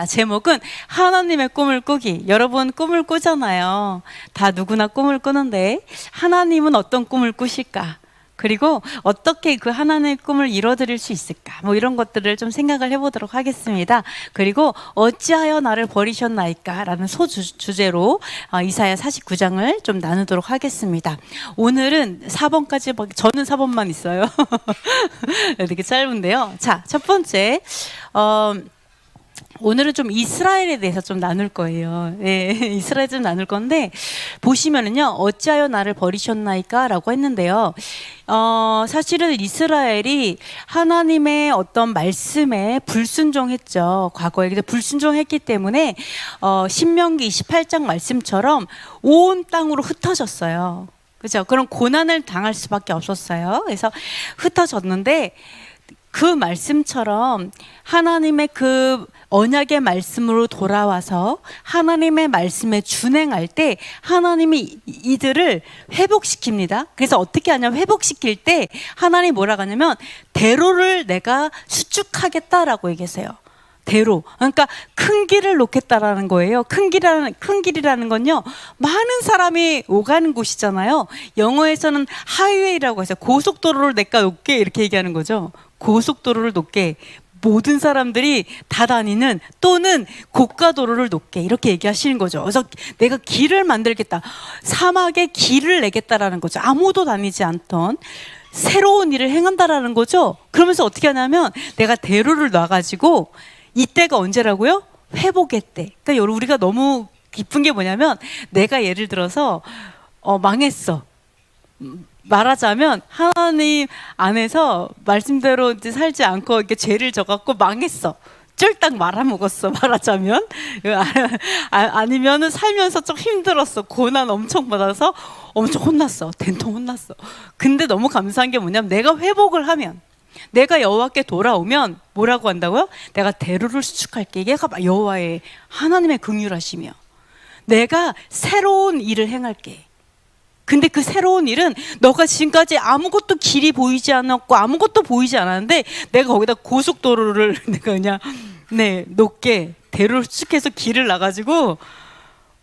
자, 제목은 하나님의 꿈을 꾸기. 여러분 꿈을 꾸잖아요. 다 누구나 꿈을 꾸는데 하나님은 어떤 꿈을 꾸실까? 그리고 어떻게 그 하나님의 꿈을 이뤄드릴 수 있을까? 뭐 이런 것들을 좀 생각을 해보도록 하겠습니다. 그리고 어찌하여 나를 버리셨나이까? 라는 소주제로 이사야 49장을 좀 나누도록 하겠습니다. 오늘은 4번까지, 저는 4번만 있어요. 되게 짧은데요. 자, 첫 번째, 오늘은 좀 이스라엘에 대해서 좀 나눌 거예요. 예, 이스라엘 좀 나눌 건데, 보시면은요, 어찌하여 나를 버리셨나이까? 라고 했는데요. 사실은 이스라엘이 하나님의 어떤 말씀에 불순종했죠. 과거에. 근데 불순종했기 때문에, 신명기 28장 말씀처럼 온 땅으로 흩어졌어요. 그죠? 그럼 고난을 당할 수밖에 없었어요. 그래서 흩어졌는데, 그 말씀처럼 하나님의 그 언약의 말씀으로 돌아와서 하나님의 말씀에 준행할 때 하나님이 이들을 회복시킵니다. 그래서 어떻게 하냐면 회복시킬 때 하나님이 뭐라고 하냐면 대로를 내가 수축하겠다라고 얘기했어요. 대로. 그러니까 큰 길을 놓겠다라는 거예요. 큰 길이라는 건요, 많은 사람이 오가는 곳이잖아요. 영어에서는 하이웨이라고 해서 고속도로를 내가 놓게 이렇게 얘기하는 거죠. 고속도로를 놓게, 모든 사람들이 다 다니는, 또는 고가도로를 놓게 이렇게 얘기하시는 거죠. 그래서 내가 길을 만들겠다, 사막에 길을 내겠다라는 거죠. 아무도 다니지 않던 새로운 일을 행한다라는 거죠. 그러면서 어떻게 하냐면 내가 대로를 놔가지고, 이때가 언제라고요? 회복의 때. 그러니까 여러분, 우리가 너무 기쁜 게 뭐냐면, 내가 예를 들어서 망했어. 말하자면 하나님 안에서 말씀대로 이제 살지 않고 이렇게 죄를 져갖고 망했어. 쫄딱 말아먹었어. 말하자면. 아니면은 살면서 좀 힘들었어. 고난 엄청 받아서 엄청 혼났어. 된통 혼났어. 근데 너무 감사한 게 뭐냐면, 내가 회복을 하면, 내가 여호와께 돌아오면 뭐라고 한다고요? 내가 대로를 수축할게. 이게 여호와의 하나님의 긍휼하시며 내가 새로운 일을 행할게. 근데 그 새로운 일은 너가 지금까지 아무것도 길이 보이지 않았고 아무것도 보이지 않았는데 내가 거기다 고속도로를 내가 그냥 높게 대로를 수축해서 길을 놔가지고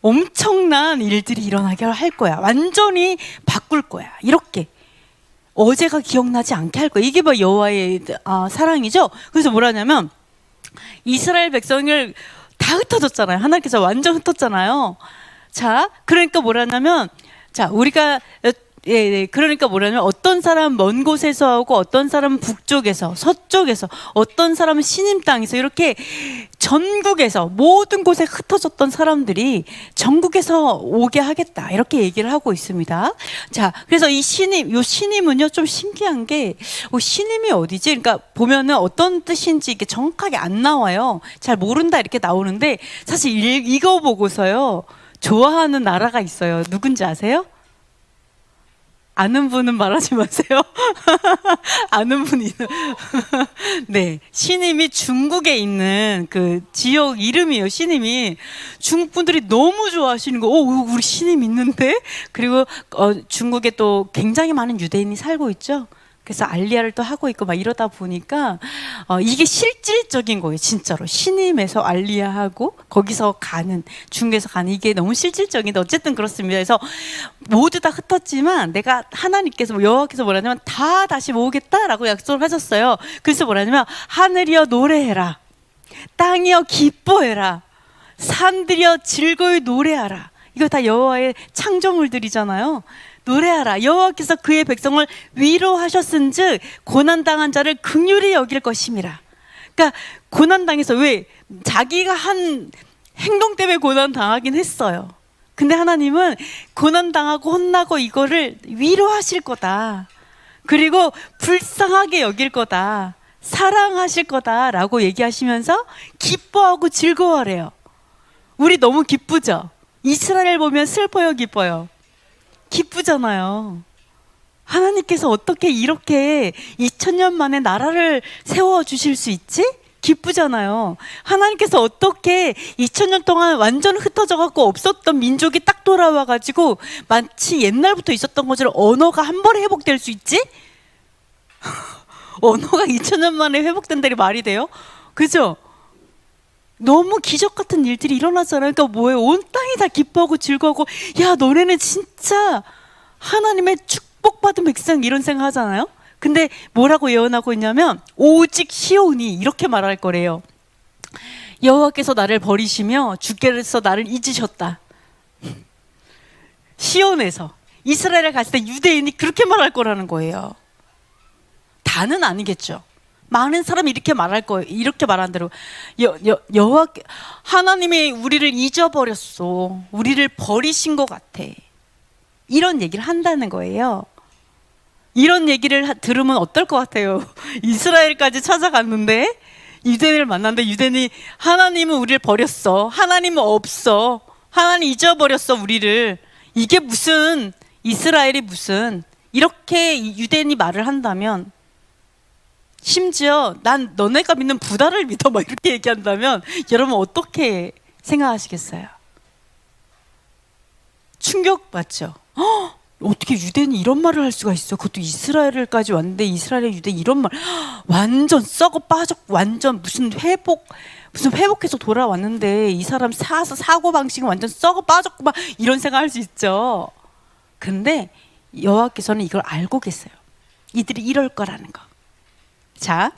엄청난 일들이 일어나게 할 거야. 완전히 바꿀 거야. 이렇게 어제가 기억나지 않게 할 거야. 이게 뭐 여호와의 사랑이죠. 그래서 뭐라냐면 이스라엘 백성을 다 흩어졌잖아요. 하나님께서 완전 흩었잖아요. 자, 그러니까 뭐라냐면, 자, 우리가 그러니까 뭐냐면 어떤 사람은 먼 곳에서 오고 어떤 사람은 북쪽에서, 서쪽에서, 어떤 사람은 시님 땅에서, 이렇게 전국에서 모든 곳에 흩어졌던 사람들이 전국에서 오게 하겠다, 이렇게 얘기를 하고 있습니다. 자, 그래서 이 신임은요 좀 신기한 게, 신임이 어디지? 그러니까 보면은 어떤 뜻인지 이게 정확하게 안 나와요. 잘 모른다 이렇게 나오는데, 사실 이거 보고서요 좋아하는 나라가 있어요. 누군지 아세요? 아는 분은 말하지 마세요. 아는 분이 네, 신임이 중국에 있는 그 지역 이름이에요. 신임이 중국 분들이 너무 좋아하시는 거. 우리 신임 있는데. 그리고 중국에 또 굉장히 많은 유대인이 살고 있죠. 그래서 알리야를 또 하고 있고 막 이러다 보니까 이게 실질적인 거예요. 진짜로 신임에서 알리야하고 거기서 가는, 중국에서 가는, 이게 너무 실질적인데 어쨌든 그렇습니다. 그래서 모두 다 흩었지만 내가 하나님께서, 여호와께서 뭐라냐면 다 다시 모으겠다라고 약속을 하셨어요. 그래서 뭐라냐면 하늘이여 노래해라, 땅이여 기뻐해라, 산들이여 즐거이 노래하라. 이거 다 여호와의 창조물들이잖아요. 노래하라. 여호와께서 그의 백성을 위로하셨은즉 고난당한 자를 긍휼히 여길 것임이라. 그러니까 고난당해서, 왜? 자기가 한 행동 때문에 고난당하긴 했어요. 근데 하나님은 고난당하고 혼나고 이거를 위로하실 거다. 그리고 불쌍하게 여길 거다. 사랑하실 거다라고 얘기하시면서 기뻐하고 즐거워하래요. 우리 너무 기쁘죠? 이스라엘 보면 슬퍼요, 기뻐요? 기쁘잖아요. 하나님께서 어떻게 이렇게 2000년 만에 나라를 세워주실 수 있지? 기쁘잖아요. 하나님께서 어떻게 2000년 동안 완전 흩어져갖고 없었던 민족이 딱 돌아와가지고 마치 옛날부터 있었던 것처럼 언어가 한 번에 회복될 수 있지? 언어가 2000년 만에 회복된다니 말이 돼요? 그죠? 너무 기적 같은 일들이 일어났잖아요. 그러니까 뭐예요? 온 땅이 다 기뻐하고 즐거워하고, 야, 너네는 진짜 하나님의 축복받은 백성, 이런 생각 하잖아요. 근데 뭐라고 예언하고 있냐면 오직 시온이 이렇게 말할 거래요. 여호와께서 나를 버리시며 주께서 나를 잊으셨다. 시온에서 이스라엘에 갔을 때 유대인이 그렇게 말할 거라는 거예요. 다는 아니겠죠. 많은 사람이 이렇게 말할 거예요. 이렇게 말한 대로 여호와 하나님이 우리를 잊어버렸어. 우리를 버리신 것 같아. 이런 얘기를 한다는 거예요. 이런 얘기를 들으면 어떨 것 같아요? 이스라엘까지 찾아갔는데 유대인을 만났는데 유대인이 하나님은 우리를 버렸어. 하나님은 없어. 하나님 잊어버렸어 우리를. 이게 무슨 이스라엘이 무슨 이렇게 유대인이 말을 한다면, 심지어 난 너네가 믿는 부다를 믿어 막 이렇게 얘기한다면 여러분 어떻게 생각하시겠어요? 충격받죠. 어떻게 유대인이 이런 말을 할 수가 있어? 그것도 이스라엘까지 왔는데 이스라엘의 유대인 이런 말, 완전 썩어 빠져, 완전 무슨 회복해서 돌아왔는데 이 사람 사고 방식은 완전 썩어 빠졌고 막 이런 생각할 수 있죠. 근데 여호와께서는 이걸 알고 계세요. 이들이 이럴 거라는 거. 자,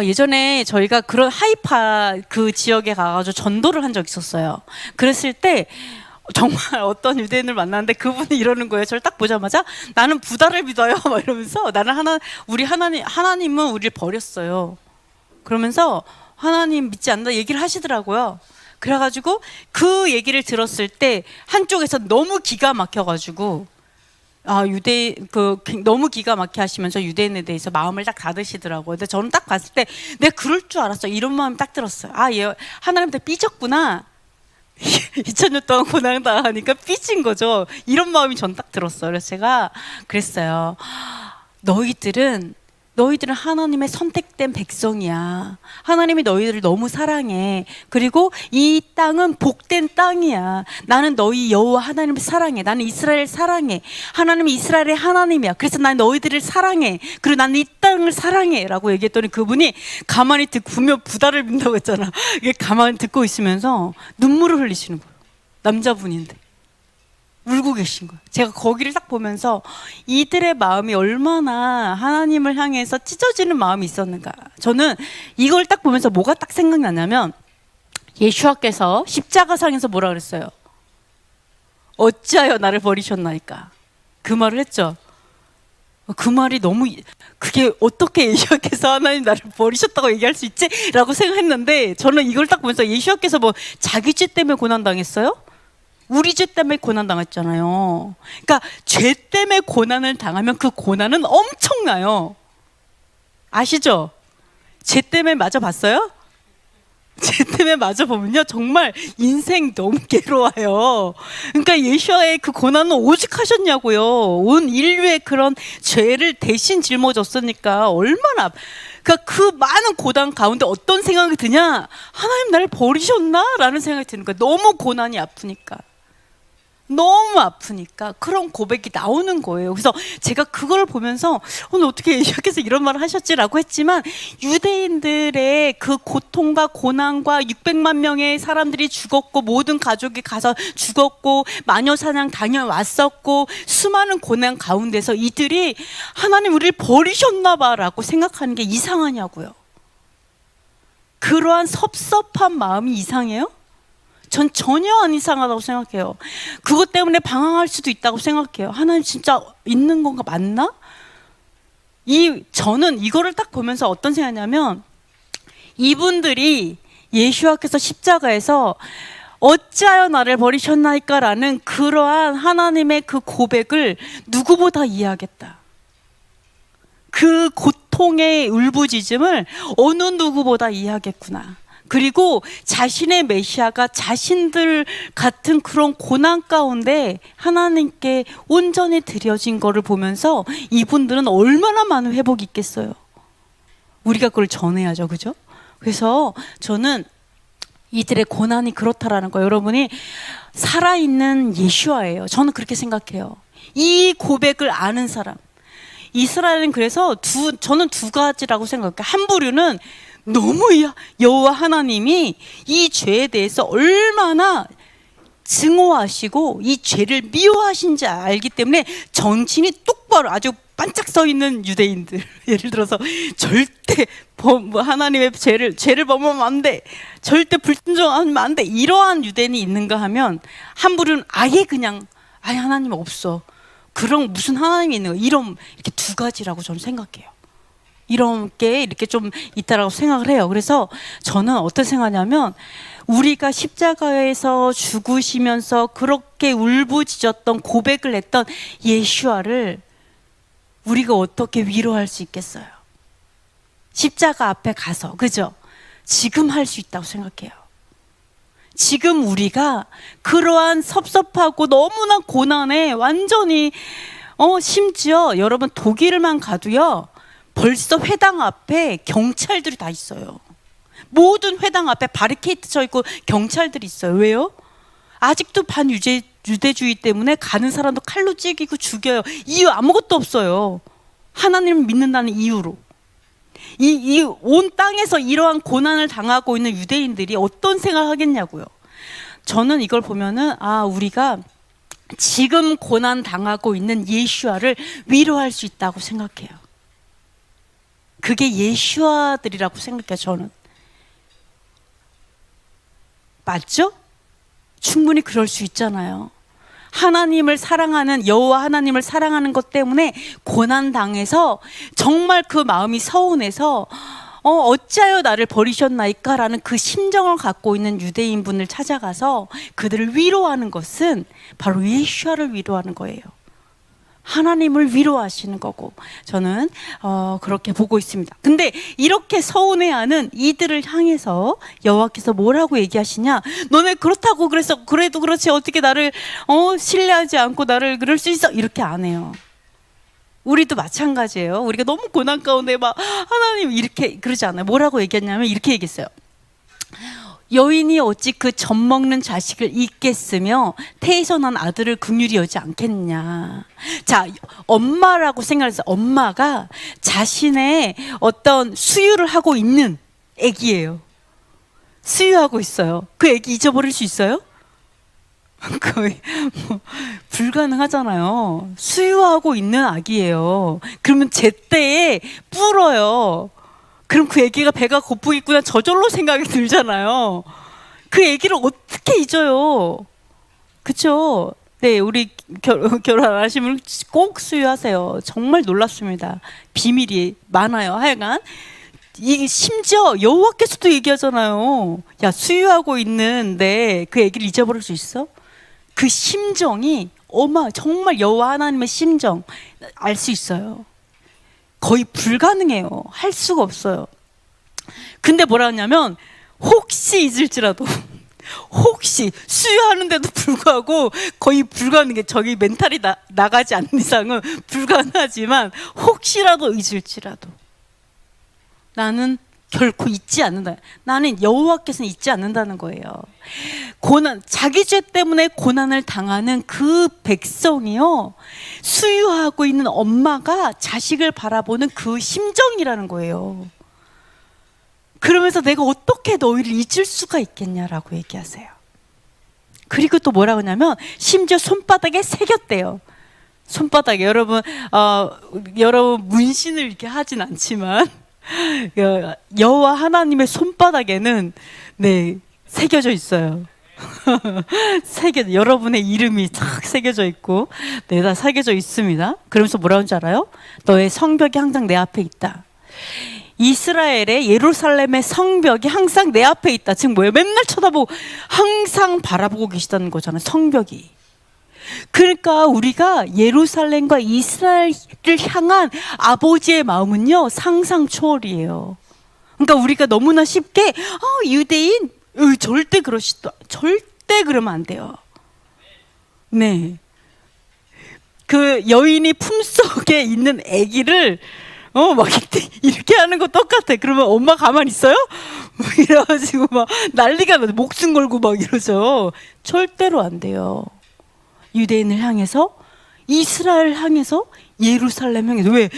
예전에 저희가 그런 하이파 그 지역에 가가지고 전도를 한 적이 있었어요. 그랬을 때 정말 어떤 유대인을 만났는데 그분이 이러는 거예요. 저를 딱 보자마자 나는 부다를 믿어요. 막 이러면서 나는 하나님은 우리를 버렸어요. 그러면서 하나님 믿지 않는다 얘기를 하시더라고요. 그래가지고 그 얘기를 들었을 때 한쪽에서 너무 기가 막혀가지고 너무 기가 막혀 하시면서 유대인에 대해서 마음을 딱 닫으시더라고요. 근데 저는 딱 봤을 때 내가 그럴 줄 알았어요. 이런 마음이 딱 들었어요. 얘 하나님한테 삐졌구나. 2000년 동안 고난당하니까 삐진 거죠. 이런 마음이 전 딱 들었어요. 그래서 제가 그랬어요. 너희들은 하나님의 선택된 백성이야. 하나님이 너희들을 너무 사랑해. 그리고 이 땅은 복된 땅이야. 나는 너희 여호와 하나님을 사랑해. 나는 이스라엘 사랑해. 하나님이 이스라엘의 하나님이야. 그래서 난 너희들을 사랑해. 그리고 나는 이 땅을 사랑해. 라고 얘기했더니 그분이 가만히 듣고, 분명 부다를 믿는다고 했잖아. 이게 가만히 듣고 있으면서 눈물을 흘리시는 거예요. 남자분인데. 울고 계신 거예요. 제가 거기를 딱 보면서 이들의 마음이 얼마나 하나님을 향해서 찢어지는 마음이 있었는가. 저는 이걸 딱 보면서 뭐가 딱 생각나냐면 예수와께서 십자가상에서 뭐라 그랬어요? 어찌하여 나를 버리셨나이까. 그 말을 했죠. 그 말이 너무, 그게 어떻게 예수와께서 하나님 나를 버리셨다고 얘기할 수 있지? 라고 생각했는데 저는 이걸 딱 보면서 예수와께서 뭐 자기 죄 때문에 고난당했어요? 우리 죄 때문에 고난당했잖아요. 그러니까 죄 때문에 고난을 당하면 그 고난은 엄청나요. 아시죠? 죄 때문에 맞아봤어요? 죄 때문에 맞아보면요 정말 인생 너무 괴로워요. 그러니까 예수와의 그 고난은 오직 하셨냐고요. 온 인류의 그런 죄를 대신 짊어졌으니까 얼마나, 그러니까 그 많은 고난 가운데 어떤 생각이 드냐? 하나님 나를 버리셨나? 라는 생각이 드는 거예요. 너무 고난이 아프니까. 너무 아프니까 그런 고백이 나오는 거예요. 그래서 제가 그걸 보면서 오늘 어떻게 예수께서 이런 말을 하셨지라고 했지만, 유대인들의 그 고통과 고난과 600만 명의 사람들이 죽었고 모든 가족이 가서 죽었고 마녀 사냥 다녀왔었고 수많은 고난 가운데서 이들이 하나님 우리를 버리셨나 봐라고 생각하는 게 이상하냐고요. 그러한 섭섭한 마음이 이상해요? 전 전혀 안 이상하다고 생각해요. 그것 때문에 방황할 수도 있다고 생각해요. 하나님 진짜 있는 건가, 맞나? 저는 이거를 딱 보면서 어떤 생각이냐면, 이분들이 예수와께서 십자가에서 어찌하여 나를 버리셨나이까 라는 그러한 하나님의 그 고백을 누구보다 이해하겠다. 그 고통의 울부짖음을 어느 누구보다 이해하겠구나. 그리고 자신의 메시아가 자신들 같은 그런 고난 가운데 하나님께 온전히 드려진 거를 보면서 이분들은 얼마나 많은 회복이 있겠어요. 우리가 그걸 전해야죠. 그죠? 그래서 저는 이들의 고난이 그렇다라는 거, 여러분이 살아있는 예수와예요. 저는 그렇게 생각해요. 이 고백을 아는 사람. 이스라엘은 그래서 저는 두 가지라고 생각해요. 한 부류는 너무 여호와 하나님이 이 죄에 대해서 얼마나 증오하시고 이 죄를 미워하신지 알기 때문에 정신이 똑바로 아주 반짝 서 있는 유대인들, 예를 들어서 절대 하나님의 죄를 범하면 안 돼, 절대 불순종하면 안 돼, 이러한 유대인이 있는가 하면 한 분은 아예 그냥 아예 하나님 없어, 그런 무슨 하나님이 있는 거, 이런 이렇게 두 가지라고 저는 생각해요. 이런 게 이렇게 좀 있다라고 생각을 해요. 그래서 저는 어떻게 생각하냐면, 우리가 십자가에서 죽으시면서 그렇게 울부짖었던 고백을 했던 예수아를 우리가 어떻게 위로할 수 있겠어요? 십자가 앞에 가서, 그죠? 지금 할 수 있다고 생각해요. 지금 우리가 그러한 섭섭하고 너무나 고난에 완전히 심지어 여러분 독일만 가도요, 벌써 회당 앞에 경찰들이 다 있어요. 모든 회당 앞에 바리케이트 쳐 있고 경찰들이 있어요. 왜요? 아직도 반유대주의 때문에 가는 사람도 칼로 찌르고 죽여요. 이유 아무것도 없어요. 하나님을 믿는다는 이유로. 이 온 땅에서 이러한 고난을 당하고 있는 유대인들이 어떤 생각을 하겠냐고요. 저는 이걸 보면은 우리가 지금 고난 당하고 있는 예수아를 위로할 수 있다고 생각해요. 그게 예수아들이라고 생각해요. 저는. 맞죠? 충분히 그럴 수 있잖아요. 하나님을 사랑하는, 여호와 하나님을 사랑하는 것 때문에 고난 당해서 정말 그 마음이 서운해서 어찌하여 나를 버리셨나이까 라는 그 심정을 갖고 있는 유대인 분을 찾아가서 그들을 위로하는 것은 바로 예수아를 위로하는 거예요. 하나님을 위로하시는 거고, 저는 그렇게 보고 있습니다. 근데 이렇게 서운해하는 이들을 향해서 여호와께서 뭐라고 얘기하시냐? 너네 그렇다고 그래도 그렇지 어떻게 나를 신뢰하지 않고 나를 그럴 수 있어? 이렇게 안 해요. 우리도 마찬가지예요. 우리가 너무 고난 가운데 막 하나님 이렇게 그러지 않아요. 뭐라고 얘기했냐면 이렇게 얘기했어요. 여인이 어찌 그 젖 먹는 자식을 잊겠으며 태에서 난 아들을 긍휼히 여지 않겠느냐. 자, 엄마라고 생각해서, 엄마가 자신의 어떤 수유를 하고 있는 아기예요. 수유하고 있어요. 그 아기 잊어버릴 수 있어요? 거의 불가능하잖아요. 수유하고 있는 아기예요. 그러면 제때에 뿔어요. 그럼 그 애기가 배가 고프겠구나, 저절로 생각이 들잖아요. 그 애기를 어떻게 잊어요? 그쵸? 네, 우리 결혼 안 하시면 꼭 수유하세요. 정말 놀랍습니다. 비밀이 많아요. 하여간 심지어 여호와께서도 얘기하잖아요. 야, 수유하고 있는데 그 애기를 잊어버릴 수 있어? 그 심정이 정말 여호와 하나님의 심정 알 수 있어요. 거의 불가능해요. 할 수가 없어요. 근데 뭐라 하냐면, 혹시 잊을지라도 혹시 수유하는데도 불구하고 거의 불가능해. 저기 멘탈이 나가지 않는 이상은 불가능하지만 혹시라도 잊을지라도 나는 결코 잊지 않는다. 나는 여호와께서는 잊지 않는다는 거예요. 자기 죄 때문에 고난을 당하는 그 백성이요, 수유하고 있는 엄마가 자식을 바라보는 그 심정이라는 거예요. 그러면서 내가 어떻게 너희를 잊을 수가 있겠냐라고 얘기하세요. 그리고 또 뭐라고 하냐면 심지어 손바닥에 새겼대요. 손바닥에 여러분 문신을 이렇게 하진 않지만 여호와 하나님의 손바닥에는 새겨져 있어요. 여러분의 이름이 탁 새겨져 있고 다 새겨져 있습니다. 그러면서 뭐라고 하는지 알아요? 너의 성벽이 항상 내 앞에 있다. 이스라엘의 예루살렘의 성벽이 항상 내 앞에 있다. 지금 뭐예요? 맨날 쳐다보고 항상 바라보고 계시다는 거잖아요. 성벽이. 그러니까 우리가 예루살렘과 이스라엘을 향한 아버지의 마음은요, 상상 초월이에요. 그러니까 우리가 너무나 쉽게 유대인 절대 그러면 안 돼요. 네, 그 여인이 품속에 있는 아기를 막 이렇게 하는 거 똑같아. 그러면 엄마 가만히 있어요? 이래가지고 막 난리가 나서 목숨 걸고 막 이러죠. 절대로 안 돼요. 유대인을 향해서, 이스라엘 향해서, 예루살렘 향해서. 왜?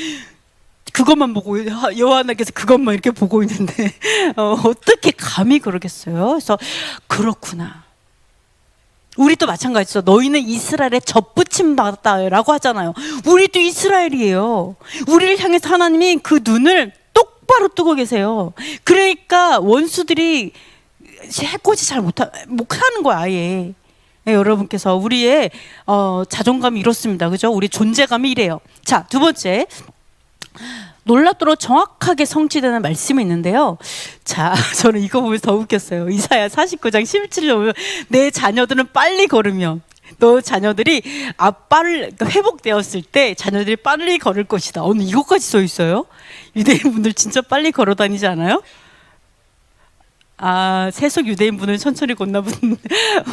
그것만 보고 여호와 하나님께서 그것만 이렇게 보고 있는데 어떻게 감히 그러겠어요? 그래서 그렇구나. 우리도 마찬가지죠. 너희는 이스라엘에 접붙임 받았다라고 하잖아요. 우리도 이스라엘이에요. 우리를 향해서 하나님이 그 눈을 똑바로 뜨고 계세요. 그러니까 원수들이 해코지 잘 못하는 거야, 아예. 네, 여러분께서 우리의 자존감이 이렇습니다. 그죠? 우리 존재감이 이래요. 자, 두 번째. 놀랍도록 정확하게 성취되는 말씀이 있는데요. 자, 저는 이거 보면서 더 웃겼어요. 이사야 49장 17절 보면 내 자녀들은 빨리 걸으면 너 자녀들이 그러니까 회복되었을 때 자녀들이 빨리 걸을 것이다. 오늘 이것까지 써 있어요. 유대인 분들 진짜 빨리 걸어 다니지 않아요? 세속 유대인 분은 천천히 걷나 보는데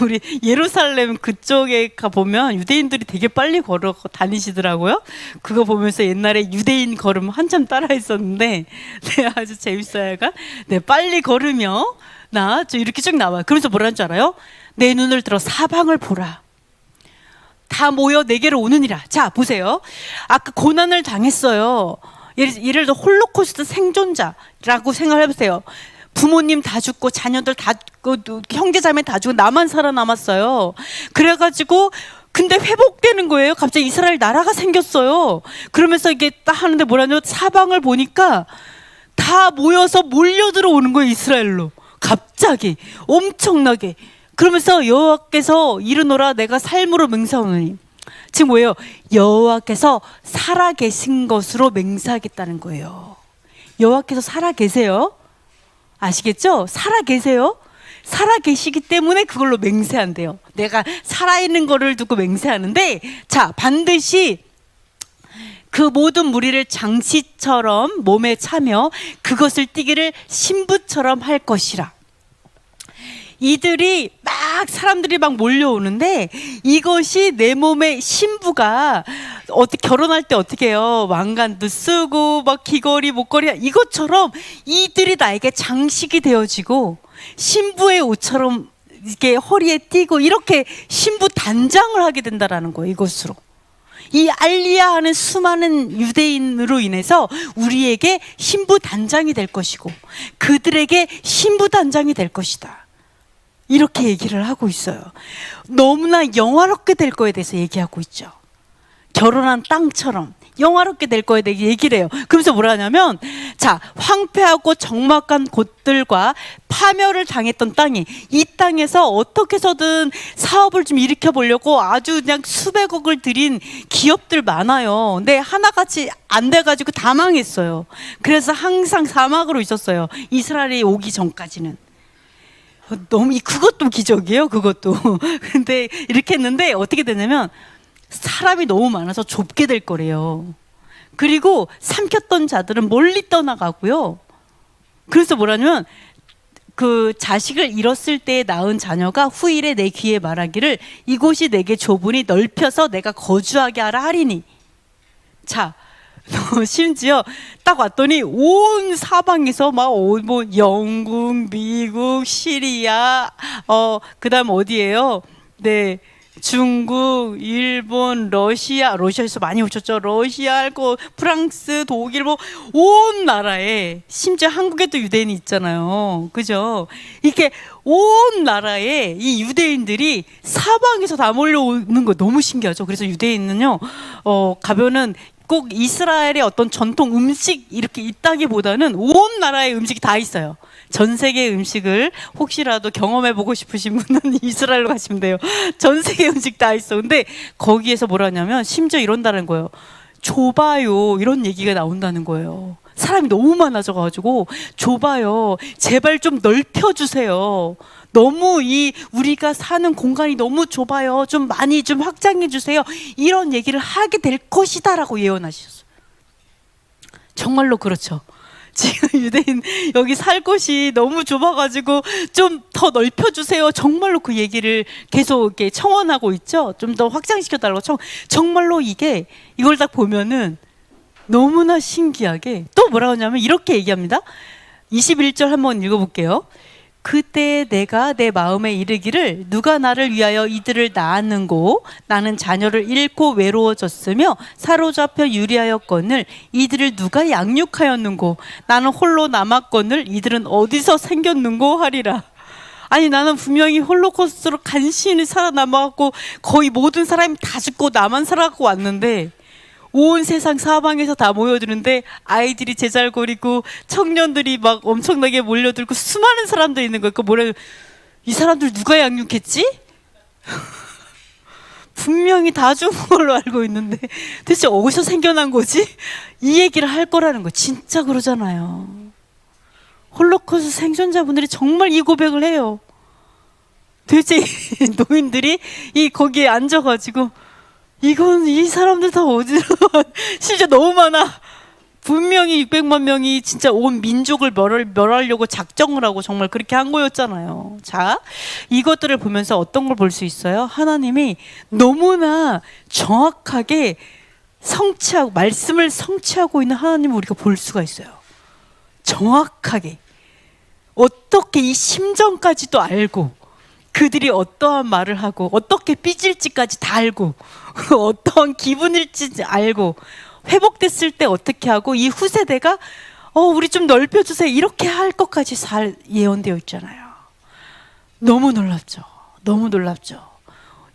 우리 예루살렘 그쪽에 가보면 유대인들이 되게 빨리 걸어 다니시더라고요. 그거 보면서 옛날에 유대인 걸음 한참 따라 했었는데 네, 아주 재밌어요. 약간 네, 빨리 걸으며 저 이렇게 쭉 나와요. 그러면서 뭐라는 줄 알아요? 내 눈을 들어 사방을 보라. 다 모여 내게로 오느니라. 자, 보세요. 아까 고난을 당했어요. 예를 들어 홀로코스트 생존자라고 생각을 해보세요. 부모님 다 죽고 자녀들 다 죽고 형제자매 다 죽고 나만 살아남았어요. 그래가지고 근데 회복되는 거예요. 갑자기 이스라엘 나라가 생겼어요. 그러면서 이게 딱 하는데 뭐라냐, 사방을 보니까 다 모여서 몰려들어오는 거예요. 이스라엘로 갑자기 엄청나게. 그러면서 여호와께서 이르노라 내가 삶으로 맹세하노니, 지금 뭐예요? 여호와께서 살아계신 것으로 맹세하겠다는 거예요. 여호와께서 살아계세요. 아시겠죠? 살아계세요. 살아계시기 때문에 그걸로 맹세한대요. 내가 살아있는 거를 두고 맹세하는데, 자, 반드시 그 모든 무리를 장치처럼 몸에 차며 그것을 띠기를 신부처럼 할 것이라. 이들이 사람들이 막 몰려오는데 이것이 내 몸의 신부가 어떻게 결혼할 때 어떻게 해요? 왕관도 쓰고 막 귀걸이 목걸이 이것처럼 이들이 나에게 장식이 되어지고 신부의 옷처럼 이렇게 허리에 띠고 이렇게 신부 단장을 하게 된다라는 거예요. 이것으로. 이 알리야 하는 수많은 유대인으로 인해서 우리에게 신부 단장이 될 것이고 그들에게 신부 단장이 될 것이다. 이렇게 얘기를 하고 있어요. 너무나 영화롭게 될 거에 대해서 얘기하고 있죠. 결혼한 땅처럼 영화롭게 될 거에 대해 얘기를 해요. 그러면서 뭐라 하냐면, 자, 황폐하고 적막한 곳들과 파멸을 당했던 땅이, 이 땅에서 어떻게 해서든 사업을 좀 일으켜 보려고 아주 그냥 수백억을 들인 기업들 많아요. 근데 하나같이 안 돼가지고 다 망했어요. 그래서 항상 사막으로 있었어요. 이스라엘이 오기 전까지는. 너무 그것도 기적이에요. 그것도. 근데 이렇게 했는데 어떻게 되냐면 사람이 너무 많아서 좁게 될 거래요. 그리고 삼켰던 자들은 멀리 떠나가고요. 그래서 뭐라냐면 그 자식을 잃었을 때 낳은 자녀가 후일에 내 귀에 말하기를 이곳이 내게 좁으니 넓혀서 내가 거주하게 하라 하리니. 자, 심지어 딱 왔더니 온 사방에서 막 뭐 영국, 미국, 시리아, 그다음 어디예요? 네, 중국, 일본, 러시아에서 많이 오셨죠. 러시아, 프랑스, 독일, 뭐 온 나라에, 심지어 한국에도 유대인이 있잖아요. 그죠? 이렇게 온 나라에 이 유대인들이 사방에서 다 몰려오는 거 너무 신기하죠. 그래서 유대인은요, 가면은 꼭 이스라엘의 어떤 전통 음식 이렇게 있다기보다는 온 나라의 음식이 다 있어요. 전 세계 음식을 혹시라도 경험해보고 싶으신 분은 이스라엘로 가시면 돼요. 전 세계 음식 다 있어. 근데 거기에서 뭐라 하냐면 심지어 이런다는 거예요. 좁아요. 이런 얘기가 나온다는 거예요. 사람이 너무 많아져가지고 좁아요. 제발 좀 넓혀주세요. 너무 우리가 사는 공간이 너무 좁아요. 좀 많이 좀 확장해 주세요. 이런 얘기를 하게 될 것이다라고 예언하셨어요. 정말로 그렇죠. 지금 유대인 여기 살 곳이 너무 좁아가지고 좀 더 넓혀주세요. 정말로 그 얘기를 계속 이렇게 청원하고 있죠. 좀 더 확장시켜달라고 정말로 이걸 딱 보면은 너무나 신기하게 또 뭐라고 하냐면 이렇게 얘기합니다. 21절 한번 읽어볼게요. 그때 내가 내 마음에 이르기를 누가 나를 위하여 이들을 낳았는고 나는 자녀를 잃고 외로워졌으며 사로잡혀 유리하였거늘 이들을 누가 양육하였는고 나는 홀로 남았거늘 이들은 어디서 생겼는고 하리라. 아니 나는 분명히 홀로코스트로 간신히 살아남아갖고 거의 모든 사람이 다 죽고 나만 살아갖고 왔는데 온 세상 사방에서 다 모여드는데 아이들이 제잘거리고 청년들이 막 엄청나게 몰려들고 수많은 사람들이 있는 거예요. 뭐래, 이 사람들 누가 양육했지? 분명히 다 죽은 걸로 알고 있는데 도대체 어디서 생겨난 거지? 이 얘기를 할 거라는 거. 진짜 그러잖아요. 홀로코스트 생존자분들이 정말 이 고백을 해요. 도대체 노인들이 거기에 앉아가지고 이건 이 사람들 다 어디로 진짜 너무 많아. 분명히 600만 명이 진짜 온 민족을 멸하려고 작정을 하고 정말 그렇게 한 거였잖아요. 자, 이것들을 보면서 어떤 걸 볼 수 있어요? 하나님이 너무나 정확하게 성취하고 말씀을 성취하고 있는 하나님을 우리가 볼 수가 있어요. 정확하게 어떻게 이 심정까지도 알고 그들이 어떠한 말을 하고 어떻게 삐질지까지 다 알고 어떠한 기분일지 알고 회복됐을 때 어떻게 하고 이 후세대가 우리 좀 넓혀주세요 이렇게 할 것까지 잘 예언되어 있잖아요. 너무 놀랍죠. 너무 놀랍죠.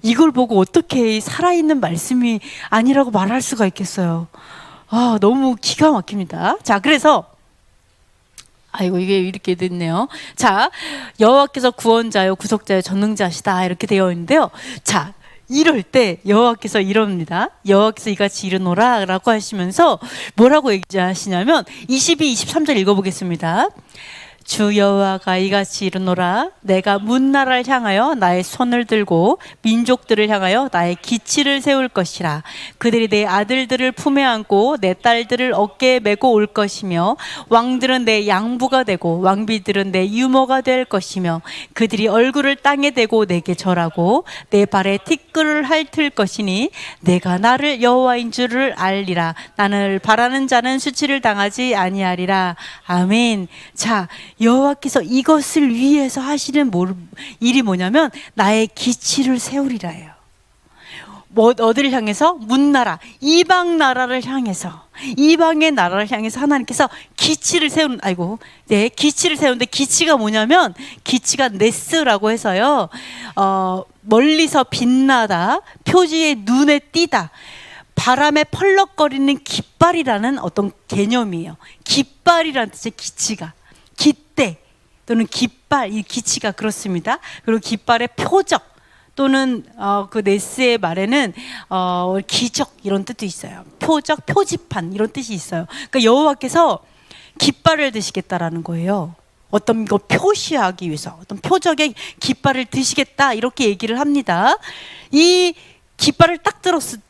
이걸 보고 어떻게 살아있는 말씀이 아니라고 말할 수가 있겠어요. 너무 기가 막힙니다. 자, 그래서 아이고 이게 이렇게 됐네요. 자, 여호와께서 구원자요 구속자요 전능자시다 이렇게 되어 있는데요. 자, 이럴 때 여호와께서 이럽니다. 여호와께서 이같이 이르노라 라고 하시면서 뭐라고 얘기하시냐면 22, 23절 읽어보겠습니다. 주 여호와가 이같이 이르노라 내가 문나라를 향하여 나의 손을 들고 민족들을 향하여 나의 기치를 세울 것이라. 그들이 내 아들들을 품에 안고 내 딸들을 어깨에 메고 올 것이며 왕들은 내 양부가 되고 왕비들은 내 유모가 될 것이며 그들이 얼굴을 땅에 대고 내게 절하고 내 발에 티끌을 핥을 것이니 내가 나를 여호와인 줄을 알리라. 나를 바라는 자는 수치를 당하지 아니하리라. 아멘. 자, 여호와께서 이것을 위해서 하시는 일이 뭐냐면 나의 기치를 세우리라예요. 어디를 향해서? 문나라, 이방 나라를 향해서, 이방의 나라를 향해서 하나님께서 기치를 기치를 세우는데 기치가 뭐냐면 기치가 네스라고 해서요. 멀리서 빛나다, 표지의 눈에 띄다, 바람에 펄럭거리는 깃발이라는 어떤 개념이에요. 깃발이라는 뜻의 기치가. 깃대 또는 깃발, 이 기치가 그렇습니다. 그리고 깃발의 표적 또는 그 네스의 말에는 기적 이런 뜻도 있어요. 표적, 표지판 이런 뜻이 있어요. 그러니까 여호와께서 깃발을 드시겠다라는 거예요. 어떤 걸 표시하기 위해서 어떤 표적의 깃발을 드시겠다 이렇게 얘기를 합니다. 이 깃발을 딱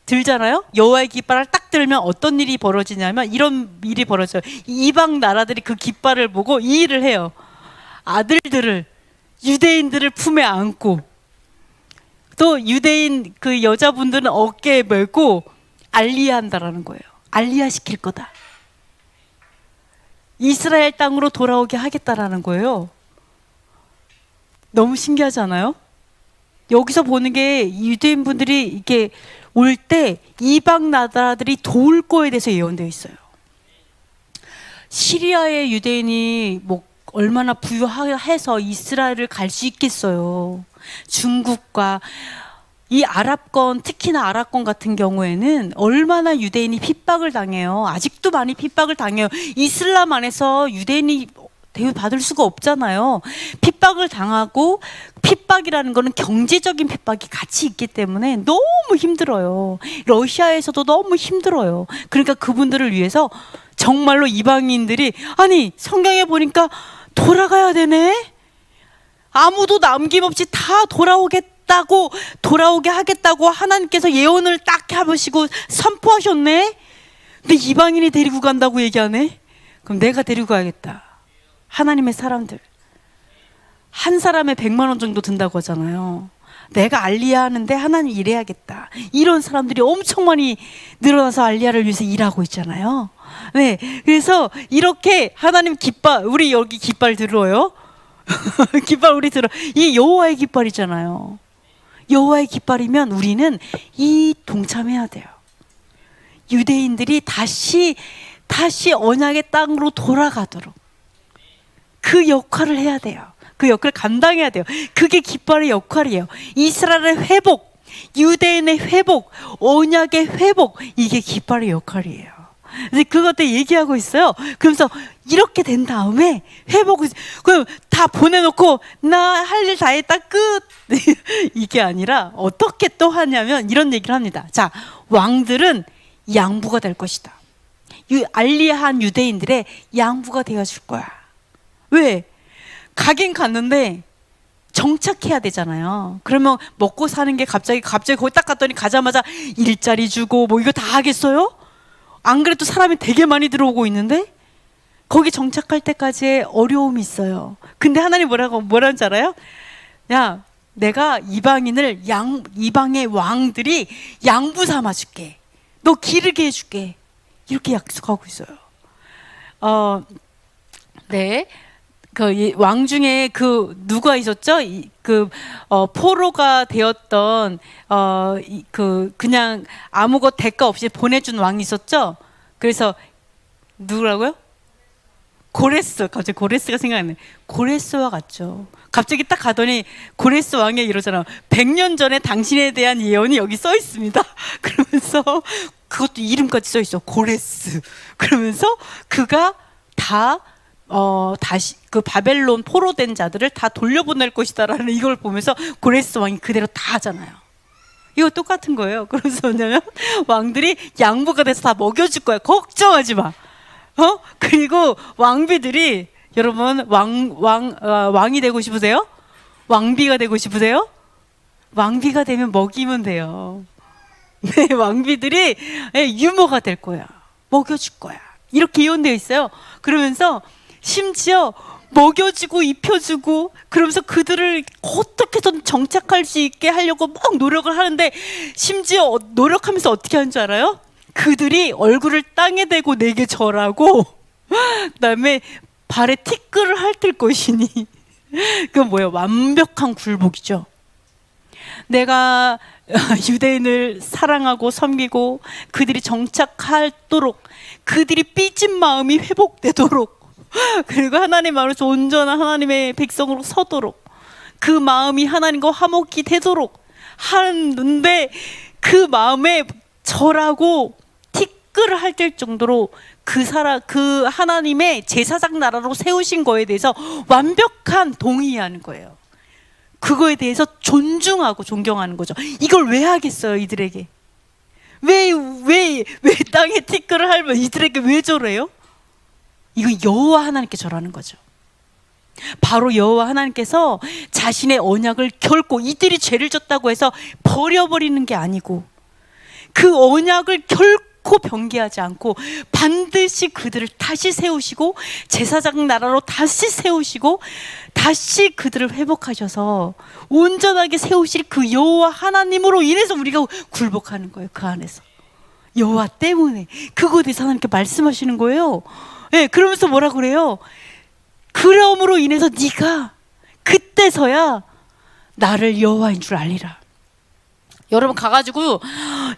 들잖아요. 여호와의 깃발을 딱 들면 어떤 일이 벌어지냐면 이런 일이 벌어져요. 이방 나라들이 그 깃발을 보고 이 일을 해요. 아들들을, 유대인들을 품에 안고 또 유대인 그 여자분들은 어깨에 메고 알리야한다라는 거예요. 알리야 시킬 거다. 이스라엘 땅으로 돌아오게 하겠다라는 거예요. 너무 신기하지 않아요? 여기서 보는 게 유대인 분들이 이렇게 올 때 이방 나라들이 도울 거에 대해서 예언되어 있어요. 시리아의 유대인이 뭐 얼마나 부유해서 이스라엘을 갈 수 있겠어요. 중국과 이 아랍권, 특히나 아랍권 같은 경우에는 얼마나 유대인이 핍박을 당해요. 아직도 많이 핍박을 당해요. 이슬람 안에서 유대인이 대우받을 수가 없잖아요. 핍박을 당하고 핍박이라는 거는 경제적인 핍박이 같이 있기 때문에 너무 힘들어요. 러시아에서도 너무 힘들어요. 그러니까 그분들을 위해서 정말로 이방인들이 아니 성경에 보니까 돌아가야 되네. 아무도 남김없이 다 돌아오게 하겠다고 하나님께서 예언을 딱 해보시고 선포하셨네. 근데 이방인이 데리고 간다고 얘기하네. 그럼 내가 데리고 가야겠다. 하나님의 사람들 한 사람에 100만 원 정도 든다고 하잖아요. 내가 알리야 하는데 하나님 일해야겠다. 이런 사람들이 엄청 많이 늘어나서 알리야를 위해서 일하고 있잖아요. 네, 그래서 이렇게 하나님 깃발, 우리 여기 깃발 들어요. 깃발 우리 들어. 이 여호와의 깃발이잖아요. 여호와의 깃발이면 우리는 이 동참해야 돼요. 유대인들이 다시 언약의 땅으로 돌아가도록 그 역할을 해야 돼요. 그 역할을 감당해야 돼요. 그게 깃발의 역할이에요. 이스라엘의 회복, 유대인의 회복, 언약의 회복, 이게 깃발의 역할이에요. 근데 그것도 얘기하고 있어요. 그러면서 이렇게 된 다음에 회복을, 그럼 다 보내놓고 나 할 일 다 했다 끝. 이게 아니라 어떻게 또 하냐면 이런 얘기를 합니다. 자, 왕들은 양부가 될 것이다. 알리한 유대인들의 양부가 되어줄 거야. 왜? 가긴 갔는데 정착해야 되잖아요. 그러면 먹고 사는 게 갑자기 거기 딱 갔더니 가자마자 일자리 주고 뭐 이거 다 하겠어요? 안 그래도 사람이 되게 많이 들어오고 있는데 거기 정착할 때까지의 어려움이 있어요. 근데 하나님 뭐라는 줄 알아요? 야, 내가 이방의 왕들이 양부 삼아줄게. 너 기르게 해줄게. 이렇게 약속하고 있어요. 네. 그 왕 중에 그 누가 있었죠? 포로가 되었던 그냥 아무것 대가 없이 보내준 왕이 있었죠? 그래서 누구라고요? 고레스. 갑자기 고레스가 생각나네. 고레스와 같죠. 갑자기 딱 가더니 고레스 왕이 이러잖아. 100년 전에 당신에 대한 예언이 여기 써 있습니다. 그러면서 그것도 이름까지 써 있어. 고레스. 그러면서 그가 다시 그 바벨론 포로된 자들을 다 돌려보낼 것이다라는 이걸 보면서 고레스 왕이 그대로 다 하잖아요. 이거 똑같은 거예요. 그래서 뭐냐면 왕들이 양부가 돼서 다 먹여줄 거야. 걱정하지 마. 그리고 왕비들이, 여러분 왕이 되고 싶으세요? 왕비가 되고 싶으세요? 왕비가 되면 먹이면 돼요. 네, 왕비들이 유모가 될 거야. 먹여줄 거야. 이렇게 예언되어 있어요. 그러면서 심지어 먹여주고 입혀주고 그러면서 그들을 어떻게든 정착할 수 있게 하려고 막 노력을 하는데, 심지어 노력하면서 어떻게 하는 줄 알아요? 그들이 얼굴을 땅에 대고 내게 절하고 그다음에 발에 티끌을 핥을 것이니. 그건 뭐예요? 완벽한 굴복이죠. 내가 유대인을 사랑하고 섬기고 그들이 정착하도록, 그들이 삐진 마음이 회복되도록, 그리고 하나님 마음으로서 온전한 하나님의 백성으로 서도록, 그 마음이 하나님과 화목이 되도록 하는데, 그 마음에 절하고 티끌을 핥을 정도로 그 하나님의 제사장 나라로 세우신 거에 대해서 완벽한 동의하는 거예요. 그거에 대해서 존중하고 존경하는 거죠. 이걸 왜 하겠어요, 이들에게? 왜 땅에 티끌을 핥으면 이들에게 왜 저래요? 이건 여호와 하나님께 절하는 거죠. 바로 여호와 하나님께서 자신의 언약을 결코 이들이 죄를 졌다고 해서 버려버리는 게 아니고, 그 언약을 결코 변개하지 않고 반드시 그들을 다시 세우시고 제사장 나라로 다시 세우시고 다시 그들을 회복하셔서 온전하게 세우실 그 여호와 하나님으로 인해서 우리가 굴복하는 거예요. 그 안에서 여호와 때문에 그거에 대해서 하나님께 말씀하시는 거예요. 네, 그러면서 뭐라 그래요? 그러므로 인해서 네가 그때서야 나를 여호와인 줄 알리라. 여러분 가가지고,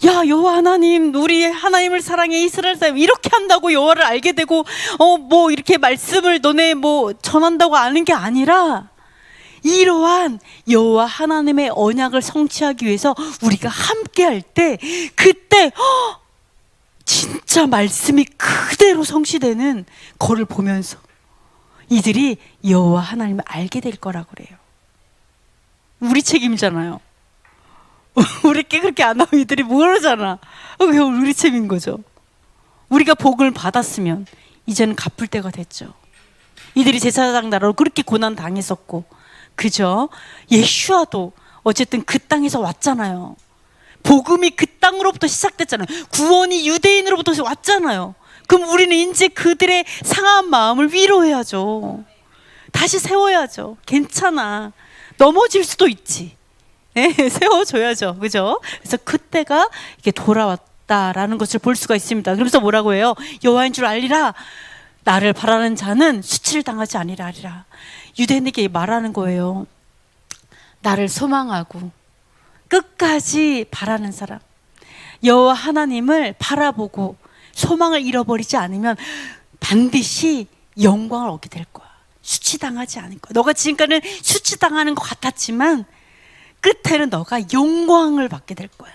야, 여호와 하나님, 우리 하나님을 사랑해, 이스라엘 사람 이렇게 한다고 여호와를 알게 되고 뭐 이렇게 말씀을 너네 뭐 전한다고 아는 게 아니라, 이러한 여호와 하나님의 언약을 성취하기 위해서 우리가 함께 할 때, 그때 진짜 말씀이 그대로 성취되는 거를 보면서 이들이 여호와 하나님을 알게 될 거라고 그래요. 우리 책임이잖아요. 우리께 그렇게 안 하면 이들이 모르잖아. 그게 우리 책임인 거죠. 우리가 복을 받았으면 이제는 갚을 때가 됐죠. 이들이 제사장 나라로 그렇게 고난 당했었고, 그죠? 예슈아도 어쨌든 그 땅에서 왔잖아요. 복음이 그 땅으로부터 시작됐잖아요. 구원이 유대인으로부터 왔잖아요. 그럼 우리는 이제 그들의 상한 마음을 위로해야죠. 다시 세워야죠. 괜찮아. 넘어질 수도 있지. 네, 세워줘야죠. 그죠? 그래서 그때가 이렇게 돌아왔다라는 것을 볼 수가 있습니다. 그러면서 뭐라고 해요? 여호와인 줄 알리라. 나를 바라는 자는 수치를 당하지 아니하리라. 유대인에게 말하는 거예요. 나를 소망하고 끝까지 바라는 사람, 여호와 하나님을 바라보고 소망을 잃어버리지 않으면 반드시 영광을 얻게 될 거야. 수치당하지 않을 거야. 너가 지금까지는 수치당하는 것 같았지만 끝에는 너가 영광을 받게 될 거야.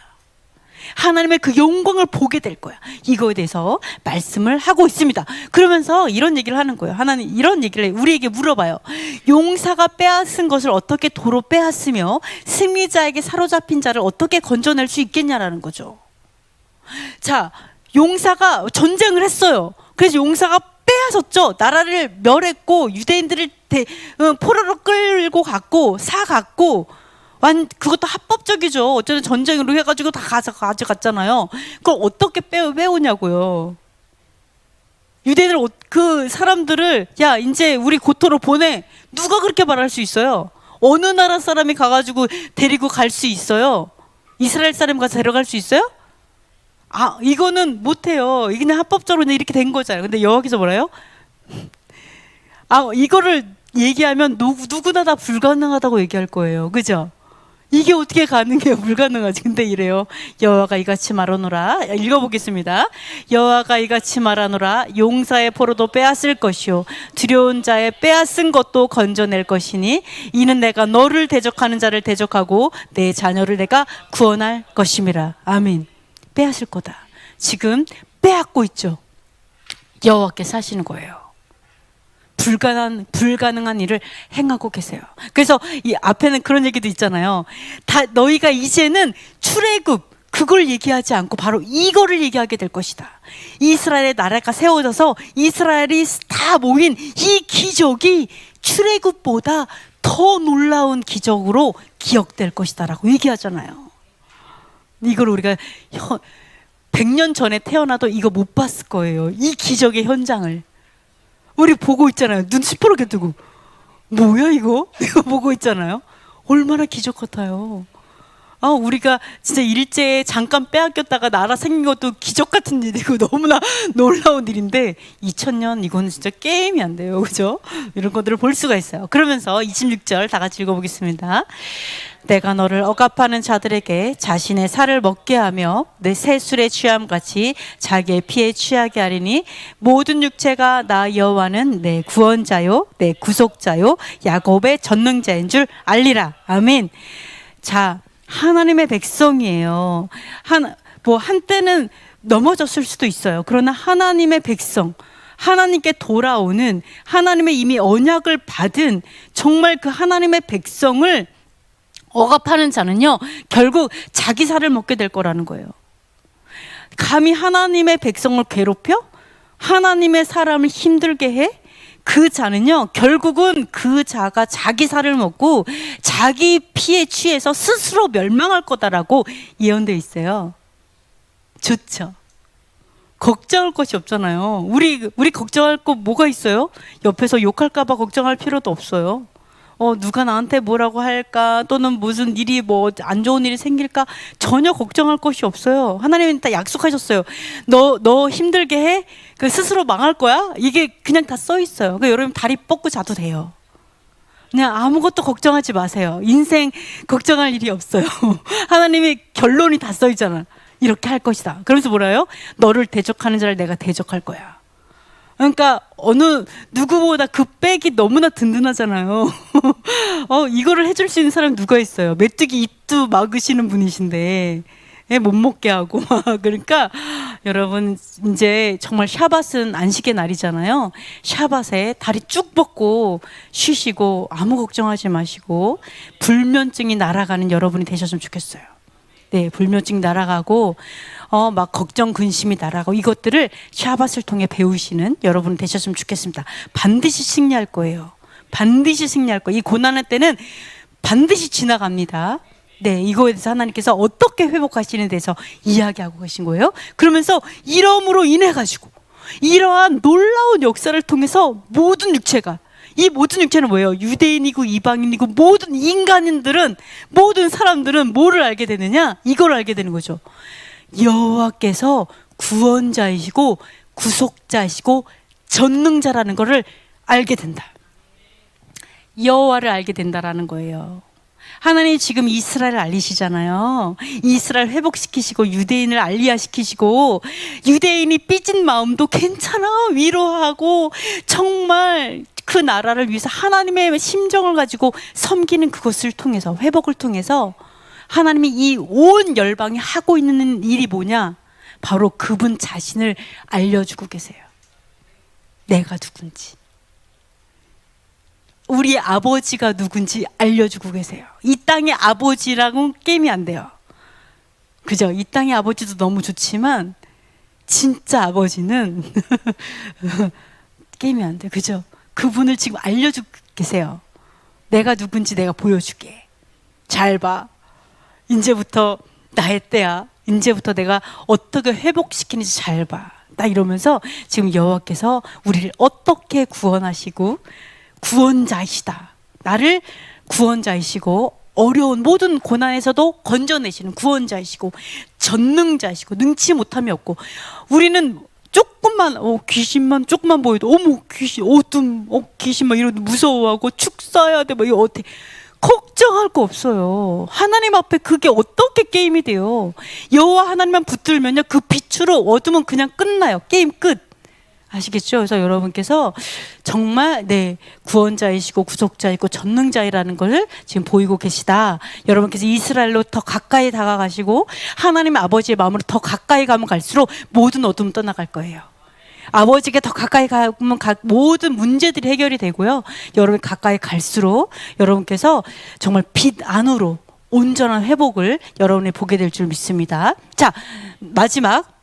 하나님의 그 영광을 보게 될 거야. 이거에 대해서 말씀을 하고 있습니다. 그러면서 이런 얘기를 하는 거예요. 하나님 이런 얘기를 우리에게 물어봐요. 용사가 빼앗은 것을 어떻게 도로 빼앗으며 승리자에게 사로잡힌 자를 어떻게 건져낼 수 있겠냐라는 거죠. 자, 용사가 전쟁을 했어요. 그래서 용사가 빼앗았죠. 나라를 멸했고 유대인들을 포로로 끌고 갔고 사갔고, 그것도 합법적이죠. 어쨌든 전쟁으로 해가지고 다 가져갔잖아요. 그걸 어떻게 빼오냐고요. 유대인들 그 사람들을 야 이제 우리 고토로 보내, 누가 그렇게 말할 수 있어요? 어느 나라 사람이 가가지고 데리고 갈 수 있어요? 이스라엘 사람 가서 데려갈 수 있어요? 아, 이거는 못해요. 그냥 합법적으로 그냥 이렇게 된 거잖아요. 근데 여기서 뭐래요? 아, 이거를 얘기하면 누구나 다 불가능하다고 얘기할 거예요. 그죠? 이게 어떻게 가능해요? 불가능하지. 근데 이래요. 여호와가 이같이 말하노라. 읽어보겠습니다. 여호와가 이같이 말하노라. 용사의 포로도 빼앗을 것이요 두려운 자의 빼앗은 것도 건져낼 것이니 이는 내가 너를 대적하는 자를 대적하고 내 자녀를 내가 구원할 것임이라. 아멘. 빼앗을 거다. 지금 빼앗고 있죠. 여호와께서 하시는 거예요. 불가능한 일을 행하고 계세요. 그래서 이 앞에는 그런 얘기도 있잖아요. 너희가 이제는 출애굽 그걸 얘기하지 않고 바로 이거를 얘기하게 될 것이다. 이스라엘의 나라가 세워져서 이스라엘이 다 모인 이 기적이 출애굽보다 더 놀라운 기적으로 기억될 것이다 라고 얘기하잖아요. 이걸 우리가 100년 전에 태어나도 이거 못 봤을 거예요. 이 기적의 현장을 우리 보고 있잖아요. 눈 시퍼렇게 뜨고 뭐야 이거? 이거 보고 있잖아요. 얼마나 기적 같아요. 아, 우리가 진짜 일제에 잠깐 빼앗겼다가 나라 생긴 것도 기적 같은 일이고 너무나 놀라운 일인데 2000년 이거는 진짜 게임이 안 돼요. 그죠? 이런 것들을 볼 수가 있어요. 그러면서 26절 다 같이 읽어보겠습니다. 내가 너를 억압하는 자들에게 자신의 살을 먹게 하며 내 새 술에 취함같이 자기의 피에 취하게 하리니 모든 육체가 나 여호와는 내 구원자요 내 구속자요 야곱의 전능자인 줄 알리라. 아멘. 자, 하나님의 백성이에요. 한때는 넘어졌을 수도 있어요. 그러나 하나님의 백성, 하나님께 돌아오는, 하나님의 이미 언약을 받은 정말 그 하나님의 백성을 억압하는 자는요, 결국 자기 살을 먹게 될 거라는 거예요. 감히 하나님의 백성을 괴롭혀? 하나님의 사람을 힘들게 해? 그 자는요, 결국은 그 자가 자기 살을 먹고 자기 피에 취해서 스스로 멸망할 거다라고 예언되어 있어요. 좋죠. 걱정할 것이 없잖아요. 우리 걱정할 거 뭐가 있어요? 옆에서 욕할까봐 걱정할 필요도 없어요. 누가 나한테 뭐라고 할까, 또는 무슨 일이 안 좋은 일이 생길까, 전혀 걱정할 것이 없어요. 하나님은 다 약속하셨어요. 너 힘들게 해? 그 스스로 망할 거야? 이게 그냥 다 써 있어요. 그러니까 여러분 다리 뻗고 자도 돼요. 그냥 아무것도 걱정하지 마세요. 인생 걱정할 일이 없어요. 하나님의 결론이 다 써 있잖아. 이렇게 할 것이다. 그러면서 뭐라요? 너를 대적하는 자를 내가 대적할 거야. 그러니까 누구보다 그 백이 너무나 든든하잖아요. 이거를 해줄 수 있는 사람 누가 있어요? 메뚜기 입도 막으시는 분이신데 못 먹게 하고 그러니까 여러분 이제 정말 샤밧은 안식의 날이잖아요. 샤밧에 다리 쭉 뻗고 쉬시고 아무 걱정하지 마시고 불면증이 날아가는 여러분이 되셨으면 좋겠어요. 네, 불면증 날아가고 막 걱정 근심이 날아가고 이것들을 샤밧을 통해 배우시는 여러분 되셨으면 좋겠습니다. 반드시 승리할 거예요. 반드시 승리할 거예요. 이 고난의 때는 반드시 지나갑니다. 네, 이거에 대해서 하나님께서 어떻게 회복하시는 데서 이야기하고 계신 거예요. 그러면서 이러므로 인해 가지고 이러한 놀라운 역사를 통해서 모든 육체가, 이 모든 육체는 뭐예요? 유대인이고 이방인이고 모든 인간인들은, 모든 사람들은 뭐를 알게 되느냐? 이걸 알게 되는 거죠. 여호와께서 구원자이시고 구속자이시고 전능자라는 것을 알게 된다. 여호와를 알게 된다라는 거예요. 하나님 지금 이스라엘을 알리시잖아요. 이스라엘 회복시키시고 유대인을 알리야시키시고 유대인이 삐진 마음도 괜찮아 위로하고 정말 그 나라를 위해서 하나님의 심정을 가지고 섬기는 그것을 통해서 회복을 통해서 하나님이 이 온 열방이 하고 있는 일이 뭐냐? 바로 그분 자신을 알려주고 계세요. 내가 누군지. 우리 아버지가 누군지 알려주고 계세요. 이 땅의 아버지라고는 게임이 안 돼요. 그죠? 이 땅의 아버지도 너무 좋지만 진짜 아버지는 게임이 안 돼요. 그죠? 그분을 지금 알려주고 계세요. 내가 누군지 내가 보여줄게. 잘 봐. 이제부터 나의 때야. 이제부터 내가 어떻게 회복시키는지 잘 봐. 나 이러면서 지금 여호와께서 우리를 어떻게 구원하시고 구원자이시다. 나를 구원자이시고 어려운 모든 고난에서도 건져내시는 구원자이시고 전능자이시고 능치 못함이 없고 우리는 조금만 귀신만 조금만 보여도 어머 귀신 어둠 귀신 막 이러도 무서워하고 축사해야 돼 막 이거 어떻게 걱정할 거 없어요. 하나님 앞에 그게 어떻게 게임이 돼요? 여호와 하나님만 붙들면요 그 빛으로 어둠은 그냥 끝나요. 게임 끝. 아시겠죠? 그래서 여러분께서 정말 구원자이시고 구속자이고 전능자이라는 걸 지금 보이고 계시다. 여러분께서 이스라엘로 더 가까이 다가가시고 하나님의 아버지의 마음으로 더 가까이 가면 갈수록 모든 어둠은 떠나갈 거예요. 아버지께 더 가까이 가면 모든 문제들이 해결이 되고요. 여러분이 가까이 갈수록 여러분께서 정말 빛 안으로 온전한 회복을 여러분이 보게 될 줄 믿습니다. 자, 마지막.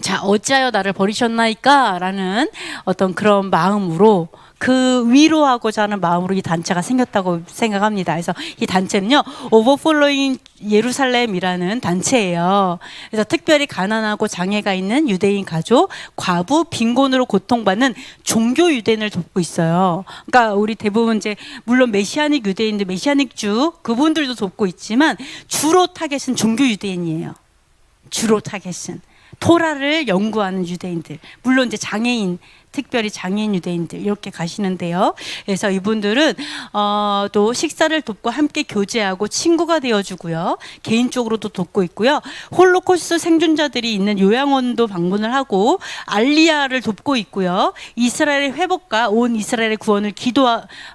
자, 어찌하여 나를 버리셨나이까? 라는 어떤 그런 마음으로 그 위로하고자 하는 마음으로 이 단체가 생겼다고 생각합니다. 그래서 이 단체는요, 오버플로잉 예루살렘이라는 단체예요. 그래서 특별히 가난하고 장애가 있는 유대인 가족, 과부, 빈곤으로 고통받는 종교 유대인을 돕고 있어요. 그러니까 우리 대부분 이제 물론 메시아닉 유대인들, 메시아닉 주 그분들도 돕고 있지만 주로 타겟은 종교 유대인이에요. 주로 타겟은. 토라를 연구하는 유대인들, 물론 이제 장애인, 특별히 장애인 유대인들 이렇게 가시는데요. 그래서 이분들은 또 식사를 돕고 함께 교제하고 친구가 되어주고요. 개인적으로도 돕고 있고요. 홀로코스트 생존자들이 있는 요양원도 방문을 하고 알리야를 돕고 있고요. 이스라엘의 회복과 온 이스라엘의 구원을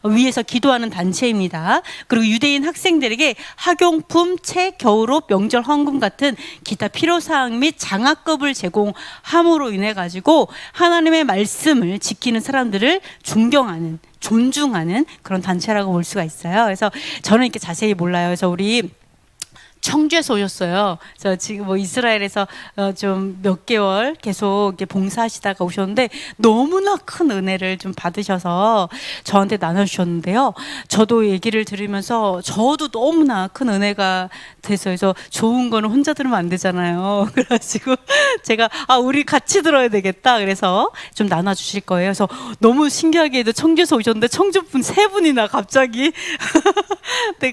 위해서 기도하는 단체입니다. 그리고 유대인 학생들에게 학용품, 책, 겨울옷, 명절 헌금 같은 기타 필요사항 및 장학금을 제공함으로 인해 가지고 하나님의 말씀을 지키는 사람들을 존경하는, 존중하는 그런 단체라고 볼 수가 있어요. 그래서 저는 이렇게 자세히 몰라요. 그래서 우리 청주에서 오셨어요. 그래서 지금 뭐 이스라엘에서 좀 몇 개월 계속 이렇게 봉사하시다가 오셨는데 너무나 큰 은혜를 좀 받으셔서 저한테 나눠주셨는데요. 저도 얘기를 들으면서 저도 너무나 큰 은혜가 돼서 그래서 좋은 거는 혼자 들으면 안 되잖아요. 그래가지고 제가 우리 같이 들어야 되겠다. 그래서 좀 나눠주실 거예요. 그래서 너무 신기하게도 청주에서 오셨는데 청주분 세 분이나 갑자기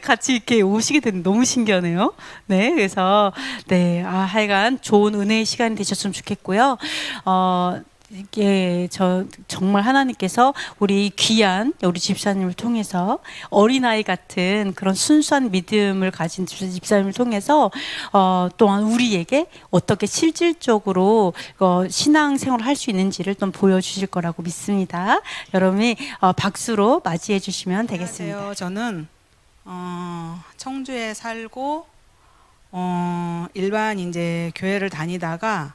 같이 이렇게 오시게 됐는데 너무 신기하네요. 네, 그래서 하여간 좋은 은혜의 시간이 되셨으면 좋겠고요. 이게 정말 하나님께서 우리 귀한 우리 집사님을 통해서 어린아이 같은 그런 순수한 믿음을 가진 집사님을 통해서 또한 우리에게 어떻게 실질적으로 신앙생활을 할 수 있는지를 좀 보여주실 거라고 믿습니다. 여러분이 박수로 맞이해 주시면 되겠습니다. 안녕하세요. 저는 청주에 살고 일반 이제 교회를 다니다가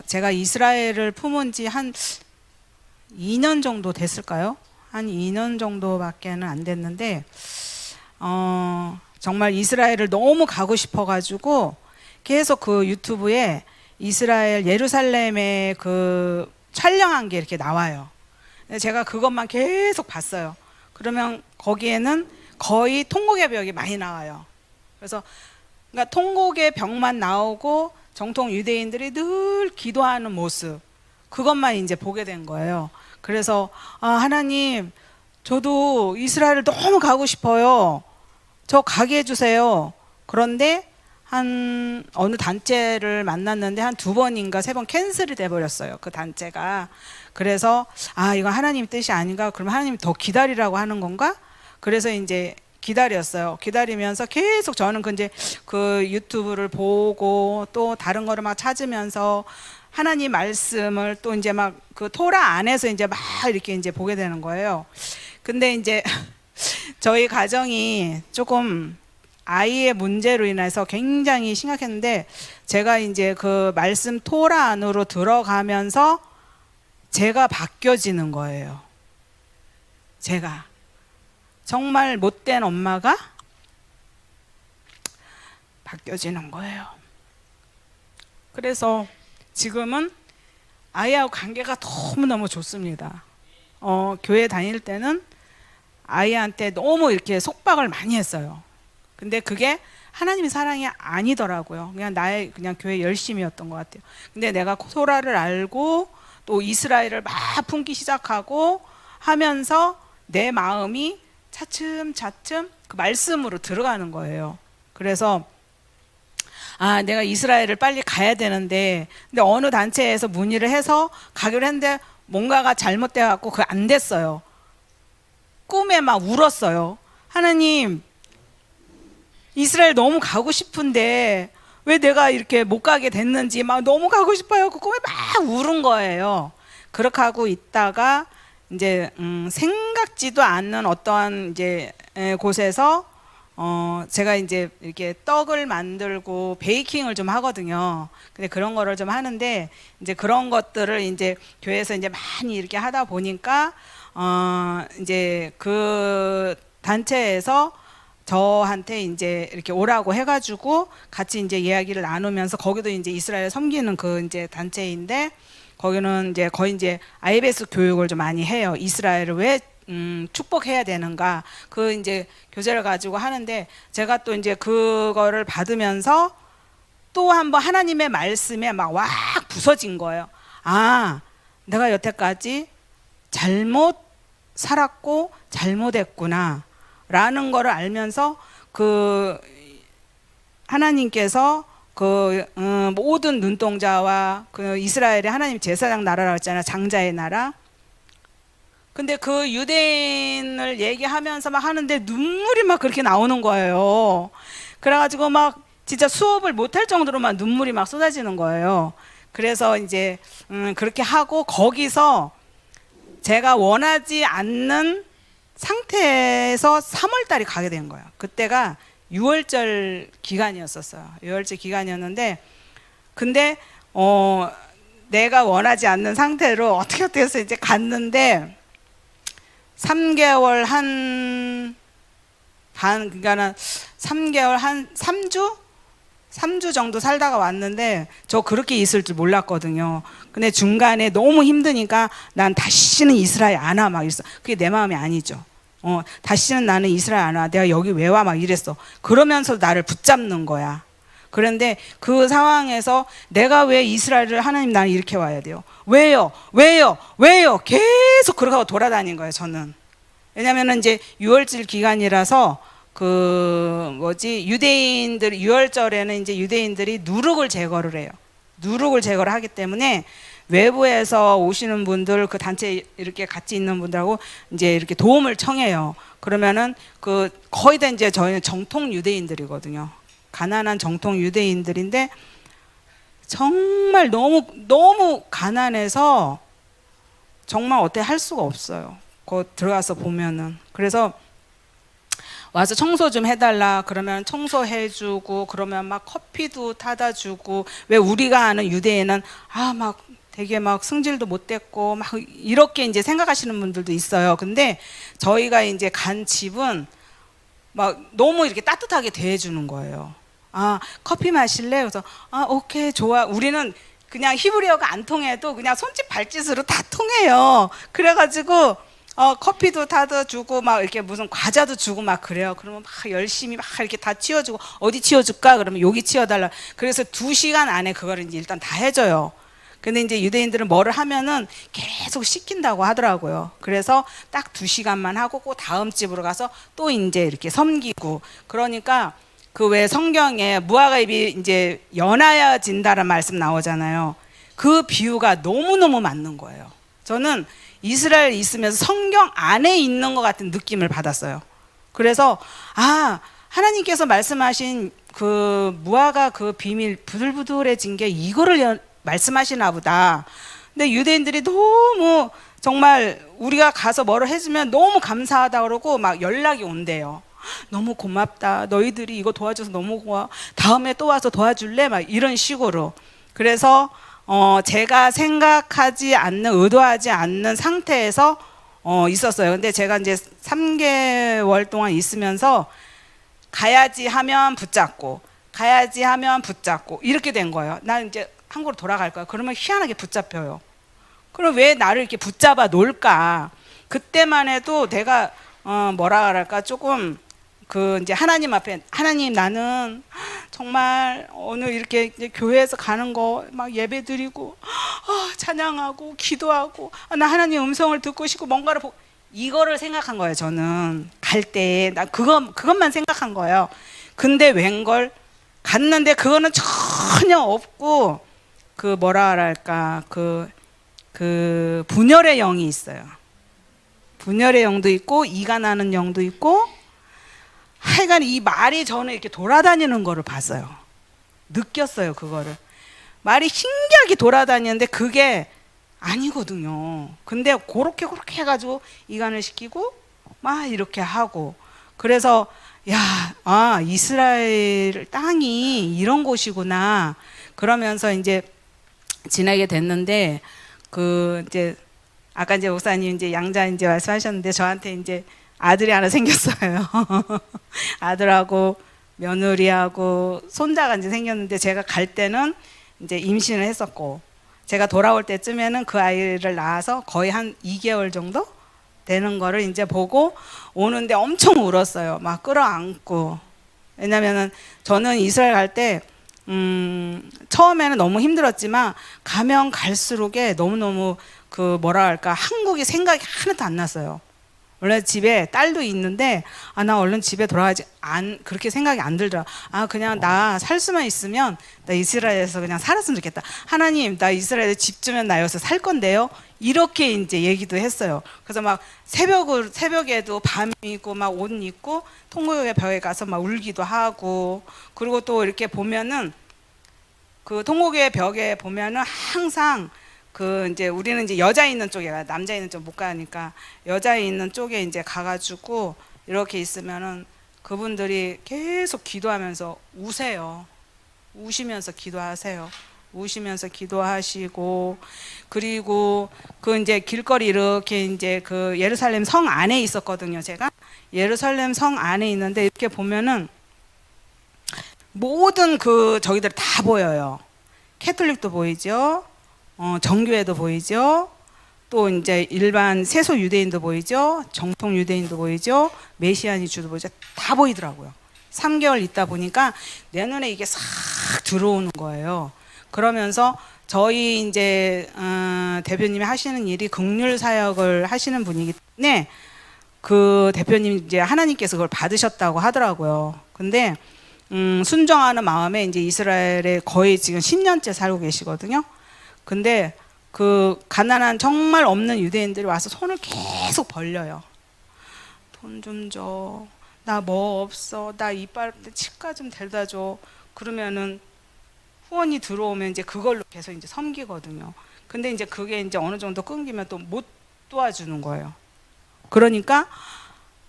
제가 이스라엘을 품은 지 한 2년 정도 됐을까요? 한 2년 정도밖에는 안 됐는데 정말 이스라엘을 너무 가고 싶어 가지고 계속 그 유튜브에 이스라엘 예루살렘에 그 촬영한 게 이렇게 나와요. 제가 그것만 계속 봤어요. 그러면 거기에는 거의 통곡의 벽이 많이 나와요. 그래서 그러니까 통곡의 벽만 나오고 정통 유대인들이 늘 기도하는 모습, 그것만 이제 보게 된 거예요. 그래서 하나님, 저도 이스라엘을 너무 가고 싶어요. 저 가게 해주세요. 그런데 한 어느 단체를 만났는데 한 2번인가 3번 캔슬이 돼 버렸어요. 그 단체가. 그래서 아, 이건 하나님 뜻이 아닌가? 그러면 하나님이 더 기다리라고 하는 건가? 그래서 이제 기다렸어요. 기다리면서 계속 저는 그 유튜브를 보고 또 다른 거를 막 찾으면서 하나님 말씀을 또 이제 막 그 토라 안에서 이제 막 이렇게 이제 보게 되는 거예요. 근데 이제 저희 가정이 조금 아이의 문제로 인해서 굉장히 심각했는데, 제가 이제 그 말씀 토라 안으로 들어가면서 제가 바뀌어지는 거예요. 제가 정말 못된 엄마가 바뀌어지는 거예요. 그래서 지금은 아이하고 관계가 너무너무 좋습니다. 교회 다닐 때는 아이한테 너무 이렇게 속박을 많이 했어요. 근데 그게 하나님의 사랑이 아니더라고요. 그냥 나의 그냥 교회 열심이었던 것 같아요. 근데 내가 소라를 알고 또 이스라엘을 막 품기 시작하고 하면서 내 마음이 차츰차츰 그 말씀으로 들어가는 거예요. 그래서 아, 내가 이스라엘을 빨리 가야 되는데, 근데 어느 단체에서 문의를 해서 가기로 했는데 뭔가가 잘못돼 갖고 그게 안 됐어요. 꿈에 막 울었어요. 하나님, 이스라엘 너무 가고 싶은데 왜 내가 이렇게 못 가게 됐는지 막 너무 가고 싶어요. 그 꿈에 막 울은 거예요. 그렇게 하고 있다가 이제 생각지도 않는 어떠한 이제 곳에서 제가 이제 이렇게 떡을 만들고 베이킹을 좀 하거든요. 근데 그런 거를 좀 하는데, 이제 그런 것들을 이제 교회에서 이제 많이 이렇게 하다 보니까 이제 그 단체에서 저한테 이제 이렇게 오라고 해가지고 같이 이제 이야기를 나누면서, 거기도 이제 이스라엘 섬기는 그 이제 단체인데, 거기는 이제 거의 이제 IBS 교육을 좀 많이 해요. 이스라엘을 왜 축복해야 되는가, 그 이제 교재를 가지고 하는데, 제가 또 이제 그거를 받으면서 또 한번 하나님의 말씀에 막 왁 부서진 거예요. 아, 내가 여태까지 잘못 살았고 잘못했구나 라는 거를 알면서, 그 하나님께서 그 모든 눈동자와 그 이스라엘의 하나님 제사장 나라라고 했잖아요. 장자의 나라. 근데 그 유대인을 얘기하면서 막 하는데 눈물이 막 그렇게 나오는 거예요. 그래가지고 막 진짜 수업을 못할 정도로 막 눈물이 막 쏟아지는 거예요. 그래서 이제 그렇게 하고, 거기서 제가 원하지 않는 상태에서 3월 달에 가게 된 거예요. 그때가 6월절 기간이었었어요. 6월절 기간이었는데, 근데 내가 원하지 않는 상태로 어떻게 해서 이제 갔는데, 3개월 그러니까 3개월 한 3주 정도 살다가 왔는데, 저 그렇게 있을 줄 몰랐거든요. 근데 중간에 너무 힘드니까 난 다시는 이스라엘 안 와 막 이랬어. 그게 내 마음이 아니죠. 다시는 나는 이스라엘 안 와. 내가 여기 왜 와 막 이랬어. 그러면서 나를 붙잡는 거야. 그런데 그 상황에서 내가 왜 이스라엘을, 하나님 나는 이렇게 와야 돼요. 왜요? 계속 그렇게 하고 돌아다닌 거예요, 저는. 왜냐면은 이제 6월절 기간이라서 유대인들 6월절에는 이제 유대인들이 누룩을 제거를 해요. 누룩을 제거를 하기 때문에 외부에서 오시는 분들, 그 단체에 이렇게 같이 있는 분들하고 이제 이렇게 도움을 청해요. 그러면은 거의 다 이제 저희는 정통 유대인들이거든요. 가난한 정통 유대인들인데, 정말 너무 가난해서 정말 어떻게 할 수가 없어요. 거 들어가서 보면은. 그래서 와서 청소 좀 해달라 그러면 청소해주고, 그러면 막 커피도 타다 주고. 왜 우리가 아는 유대인은 막 되게 막 승질도 못 됐고 막 이렇게 이제 생각하시는 분들도 있어요. 근데 저희가 이제 간 집은 막 너무 이렇게 따뜻하게 대해주는 거예요. 커피 마실래? 그래서 오케이 좋아. 우리는 그냥 히브리어가 안 통해도 그냥 손짓 발짓으로 다 통해요. 그래가지고 커피도 타다 주고 막 이렇게 무슨 과자도 주고 막 그래요. 그러면 막 열심히 막 이렇게 다 치워주고, 어디 치워줄까? 그러면 여기 치워달라. 그래서 2시간 안에 그거를 이제 일단 다 해줘요. 근데 이제 유대인들은 뭐를 하면은 계속 시킨다고 하더라고요. 그래서 딱 2시간만 하고 그 다음 집으로 가서 또 이제 이렇게 섬기고. 그러니까 그 왜 성경에 무화과 잎이 이제 연하여진다는 말씀 나오잖아요. 그 비유가 너무너무 맞는 거예요. 저는 이스라엘에 있으면서 성경 안에 있는 것 같은 느낌을 받았어요. 그래서 하나님께서 말씀하신 그 무화과 그 비밀 부들부들해진 게 이거를 말씀하시나 보다. 근데 유대인들이 너무 정말 우리가 가서 뭐를 해주면 너무 감사하다 그러고 막 연락이 온대요. 너무 고맙다. 너희들이 이거 도와줘서 너무 고마워. 다음에 또 와서 도와줄래? 막 이런 식으로. 그래서 제가 생각하지 않는, 의도하지 않는 상태에서 있었어요. 근데 제가 이제 3개월 동안 있으면서 가야지 하면 붙잡고, 가야지 하면 붙잡고, 이렇게 된 거예요. 나 이제 한국으로 돌아갈 거야. 그러면 희한하게 붙잡혀요. 그럼 왜 나를 이렇게 붙잡아 놓을까? 그때만 해도 내가 뭐라 그럴까, 조금 그 이제 하나님 앞에, 하나님 나는 정말 오늘 이렇게 이제 교회에서 가는 거 막 예배 드리고 찬양하고 기도하고 나 하나님 음성을 듣고 싶고 뭔가를 보고, 이거를 생각한 거예요. 저는 갈 때 나 그것만 생각한 거예요. 근데 웬걸 갔는데 그거는 전혀 없고, 그 뭐라 그럴까, 그 분열의 영이 있어요. 분열의 영도 있고 이가 나는 영도 있고, 하여간 이 말이 저는 이렇게 돌아다니는 거를 봤어요. 느꼈어요. 그거를 말이 신기하게 돌아다니는데 그게 아니거든요. 근데 그렇게 해가지고 이간을 시키고 막 이렇게 하고, 그래서 이스라엘 땅이 이런 곳이구나 그러면서 이제 지나게 됐는데, 그 이제 아까 이제 목사님 이제 양자 이제 말씀하셨는데 저한테 이제 아들이 하나 생겼어요. 아들하고 며느리하고 손자가 이제 생겼는데, 제가 갈 때는 이제 임신을 했었고, 제가 돌아올 때쯤에는 그 아이를 낳아서 거의 한 2개월 정도 되는 거를 이제 보고 오는데 엄청 울었어요. 막 끌어안고. 왜냐면은 저는 이스라엘 갈 때 처음에는 너무 힘들었지만 가면 갈수록에 너무너무 그 뭐라 할까, 한국이 생각이 하나도 안 났어요. 원래 집에 딸도 있는데 나 얼른 집에 돌아가지 그렇게 생각이 안 들더라. 그냥 나 살 수만 있으면 나 이스라엘에서 그냥 살았으면 좋겠다. 하나님, 나 이스라엘에 집 주면 나 여기서 살 건데요. 이렇게 이제 얘기도 했어요. 그래서 막 새벽에도 밤이고 막 옷 입고 통곡의 벽에 가서 막 울기도 하고, 그리고 또 이렇게 보면은 그 통곡의 벽에 보면은 항상 그 이제 우리는 이제 여자 있는 쪽에 가, 남자 있는 쪽 못 가니까 여자 있는 쪽에 이제 가가지고 이렇게 있으면은 그분들이 계속 기도하면서 우세요. 우시면서 기도하세요. 우시면서 기도하시고, 그리고 그 이제 길거리 이렇게 이제 그 예루살렘 성 안에 있었거든요. 제가 예루살렘 성 안에 있는데 이렇게 보면은 모든 그 저기들 다 보여요. 캐톨릭도 보이죠. 정교회도 보이죠. 또 이제 일반 세소 유대인도 보이죠. 정통 유대인도 보이죠. 메시아니 주도 보이죠. 다 보이더라고요. 3개월 있다 보니까 내 눈에 이게 싹 들어오는 거예요. 그러면서 저희 이제 대표님이 하시는 일이 긍휼 사역을 하시는 분이기 때문에 그 대표님 이제 하나님께서 그걸 받으셨다고 하더라고요. 근데 순종하는 마음에 이제 이스라엘에 거의 지금 10년째 살고 계시거든요. 근데 그 가난한 정말 없는 유대인들이 와서 손을 계속 벌려요. 돈 좀 줘. 나 뭐 없어. 나 이빨 치과 좀 데려다 줘. 그러면은 후원이 들어오면 이제 그걸로 계속 이제 섬기거든요. 근데 이제 그게 이제 어느 정도 끊기면 또 못 도와주는 거예요. 그러니까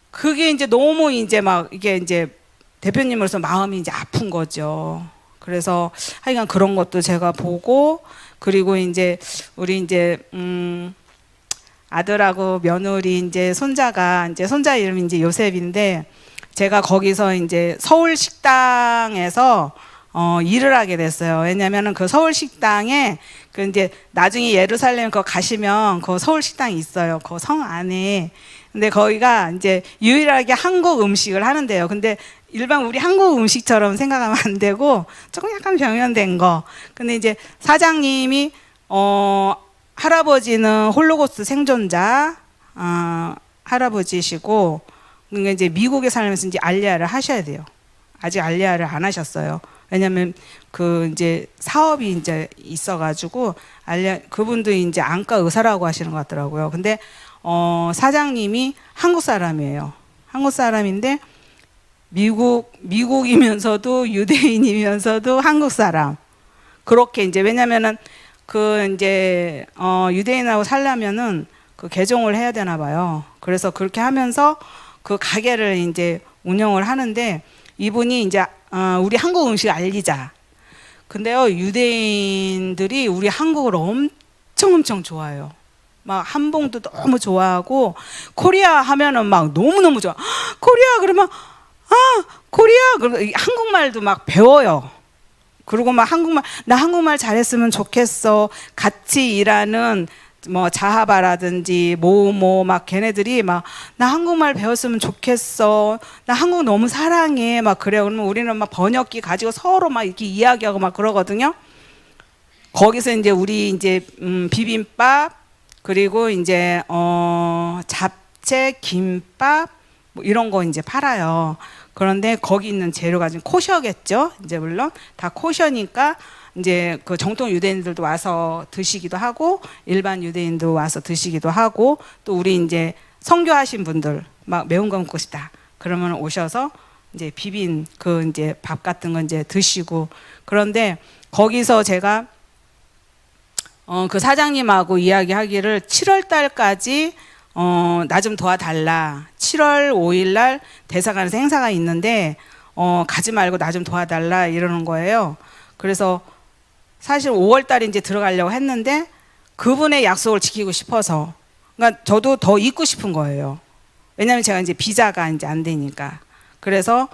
그게 이제 너무 이제 막 이게 이제 대표님으로서 마음이 이제 아픈 거죠. 그래서 하여간 그런 것도 제가 보고, 그리고 이제 우리 이제 아들하고 며느리 이제 손자가 이제 손자 이름이 이제 요셉인데, 제가 거기서 이제 서울 식당에서 일을 하게 됐어요. 왜냐면은 그 서울 식당에 그 이제 나중에 예루살렘 거 가시면 그 서울 식당이 있어요. 그 성 안에. 근데 거기가 이제 유일하게 한국 음식을 하는데요. 근데 일반 우리 한국 음식처럼 생각하면 안 되고 조금 약간 병현된 거. 근데 이제 사장님이 할아버지는 홀로코스트 생존자 할아버지시고, 그러니까 이제 미국에 살면서 이제 알리아를 하셔야 돼요. 아직 알리아를 안 하셨어요. 왜냐면 그 이제 사업이 이제 있어가지고 알리아 그분도 이제 안과 의사라고 하시는 것 같더라고요. 근데 사장님이 한국 사람이에요. 한국 사람인데 미국이면서도 유대인이면서도 한국 사람. 그렇게 이제 왜냐면은 그 이제 유대인하고 살려면은 그 개종을 해야 되나 봐요. 그래서 그렇게 하면서 그 가게를 이제 운영을 하는데 이분이 이제 우리 한국 음식 알리자. 근데요 유대인들이 우리 한국을 엄청 좋아해요. 막 한봉도 너무 좋아하고 코리아 하면은 막 너무너무 좋아. 코리아 그러면 코리아 그러면 한국말도 막 배워요. 그리고 막 나 한국말 잘했으면 좋겠어. 같이 일하는 뭐 자하바라든지 모모 막 걔네들이 막 나 한국말 배웠으면 좋겠어. 나 한국 너무 사랑해. 막 그래요. 그러면 우리는 막 번역기 가지고 서로 막 이렇게 이야기하고 막 그러거든요. 거기서 이제 우리 이제 비빔밥 그리고 이제 잡채 김밥 뭐 이런 거 이제 팔아요. 그런데 거기 있는 재료가 지금 코셔겠죠. 이제 물론 다 코셔니까 이제 그 정통 유대인들도 와서 드시기도 하고 일반 유대인도 와서 드시기도 하고 또 우리 이제 선교하신 분들 막 매운 거 먹고 싶다 그러면 오셔서 이제 비빈 그 이제 밥 같은 거 이제 드시고 그런데 거기서 제가 그 사장님하고 이야기하기를 7월 달까지 나 좀 도와달라. 7월 5일 날 대사관에서 행사가 있는데 가지 말고 나 좀 도와달라 이러는 거예요. 그래서 사실 5월 달에 이제 들어가려고 했는데 그분의 약속을 지키고 싶어서 그러니까 저도 더 있고 싶은 거예요. 왜냐하면 제가 이제 비자가 이제 안 되니까. 그래서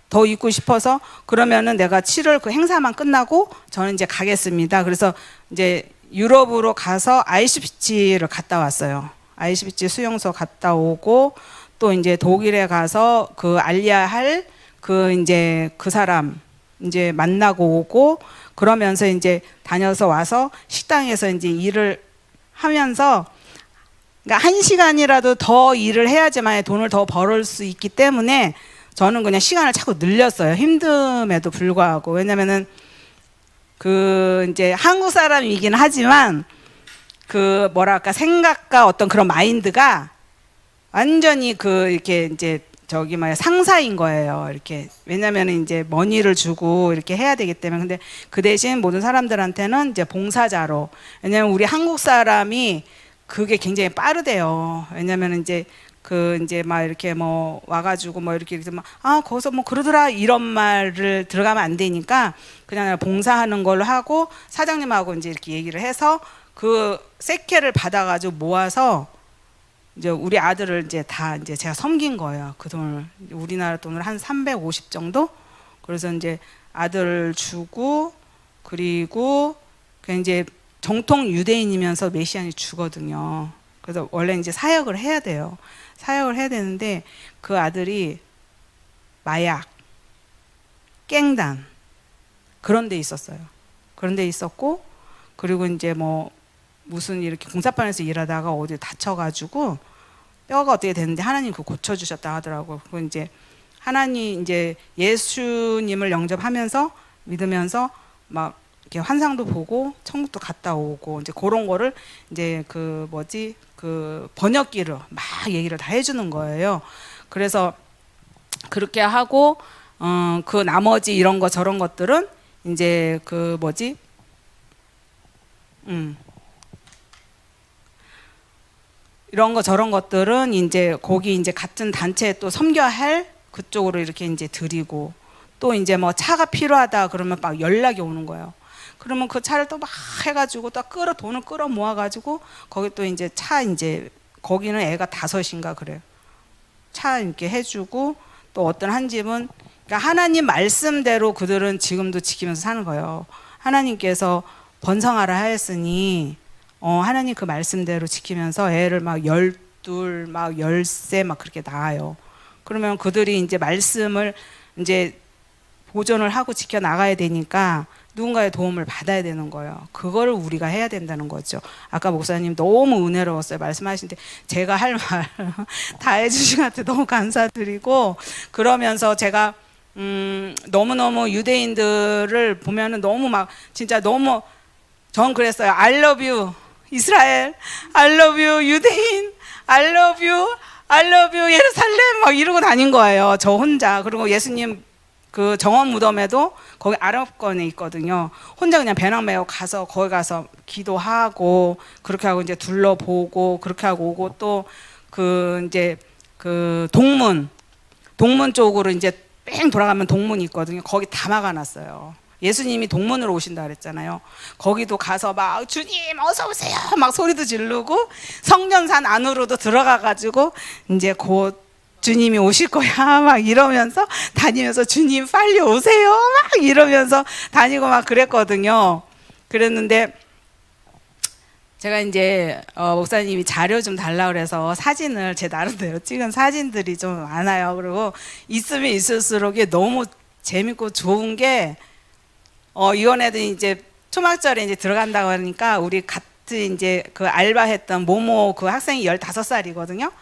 더 있고 싶어서 그러면은 내가 7월 그 행사만 끝나고 저는 이제 가겠습니다. 그래서 이제 유럽으로 가서 ICBC를 갔다 왔어요. ICBC 수용소 갔다 오고 또 이제 독일에 가서 그 알리아 할 그 이제 그 사람 이제 만나고 오고 그러면서 이제 다녀서 와서 식당에서 이제 일을 하면서 그러니까 1시간이라도 더 일을 해야지만 돈을 더 벌을 수 있기 때문에 저는 그냥 시간을 자꾸 늘렸어요. 힘듦에도 불구하고. 왜냐면은 그 이제 한국 사람이긴 하지만 그 뭐랄까 생각과 어떤 그런 마인드가 완전히 그 이렇게 이제 저기 뭐야 상사인 거예요. 이렇게 왜냐면은 이제 머니를 주고 이렇게 해야 되기 때문에 근데 그 대신 모든 사람들한테는 이제 봉사자로 왜냐면 우리 한국 사람이 그게 굉장히 빠르대요. 왜냐면은 이제 그 이제 막 이렇게 뭐 와가지고 뭐 이렇게 막 거기서 뭐 그러더라 이런 말을 들어가면 안 되니까 그냥 봉사하는 걸로 하고 사장님하고 이제 이렇게 얘기를 해서 그 세케를 받아가지고 모아서 이제 우리 아들을 이제 다 이제 제가 섬긴 거예요. 그 돈을 우리나라 돈으로 한 350 정도. 그래서 이제 아들을 주고 그리고 그 이제 정통 유대인이면서 메시안이 주거든요. 그래서 원래 이제 사역을 해야 돼요. 사역을 해야 되는데 그 아들이 마약, 깽단 그런 데 있었어요. 그런 데 있었고 그리고 이제 뭐 무슨 이렇게 공사판에서 일하다가 어디 다쳐가지고 뼈가 어떻게 됐는데 하나님 그거 고쳐주셨다 하더라고요. 그리고 이제 하나님 이제 예수님을 영접하면서 믿으면서 막 이렇게 환상도 보고 천국도 갔다 오고 이제 그런 거를 이제 그 뭐지 그 번역기로 막 얘기를 다 해주는 거예요. 그래서 그렇게 하고 그 나머지 이런 거 저런 것들은 이제 그 뭐지 이런 거 저런 것들은 이제 거기 이제 같은 단체에 또 섬겨야 할 그쪽으로 이렇게 이제 드리고 또 이제 뭐 차가 필요하다 그러면 막 연락이 오는 거예요. 그러면 그 차를 또 막 해가지고 또 돈을 끌어 모아가지고 거기 또 이제 차 이제 거기는 애가 5인가 그래요. 차 이렇게 해주고 또 어떤 한 집은 그러니까 하나님 말씀대로 그들은 지금도 지키면서 사는 거예요. 하나님께서 번성하라 하였으니 하나님 그 말씀대로 지키면서 애를 막 12, 막 13 막 그렇게 낳아요. 그러면 그들이 이제 말씀을 이제 보존을 하고 지켜 나가야 되니까 누군가의 도움을 받아야 되는 거예요. 그거를 우리가 해야 된다는 거죠. 아까 목사님 너무 은혜로웠어요. 말씀하신데 제가 할 말 다 해주신 것 같아 너무 감사드리고 그러면서 제가 너무너무 유대인들을 보면은 너무 막 진짜 너무 전 그랬어요. I love you 이스라엘, I love you 유대인, I love you, I love you 예루살렘 막 이러고 다닌 거예요. 저 혼자. 그리고 예수님 그 정원 무덤에도 거기 아랍권에 있거든요. 혼자 그냥 배낭 메고 가서 거기 가서 기도하고 그렇게 하고 이제 둘러보고 그렇게 하고 오고 또 그 이제 그 동문 쪽으로 이제 뺑 돌아가면 동문이 있거든요. 거기 다 막아놨어요. 예수님이 동문으로 오신다 그랬잖아요. 거기도 가서 막 주님 어서 오세요 막 소리도 지르고 성전산 안으로도 들어가가지고 이제 곧 주님이 오실 거야 막 이러면서 다니면서 주님 빨리 오세요 막 이러면서 다니고 막 그랬거든요. 그랬는데 제가 이제 목사님이 자료 좀 달라 그래서 사진을 제 나름대로 찍은 사진들이 좀 많아요. 그리고 있으면 있을수록 이게 너무 재밌고 좋은 게 이번 애들이 이제 초막절에 이제 들어간다고 하니까 우리 같은 이제 그 알바했던 모모 그 학생이 15살이거든요.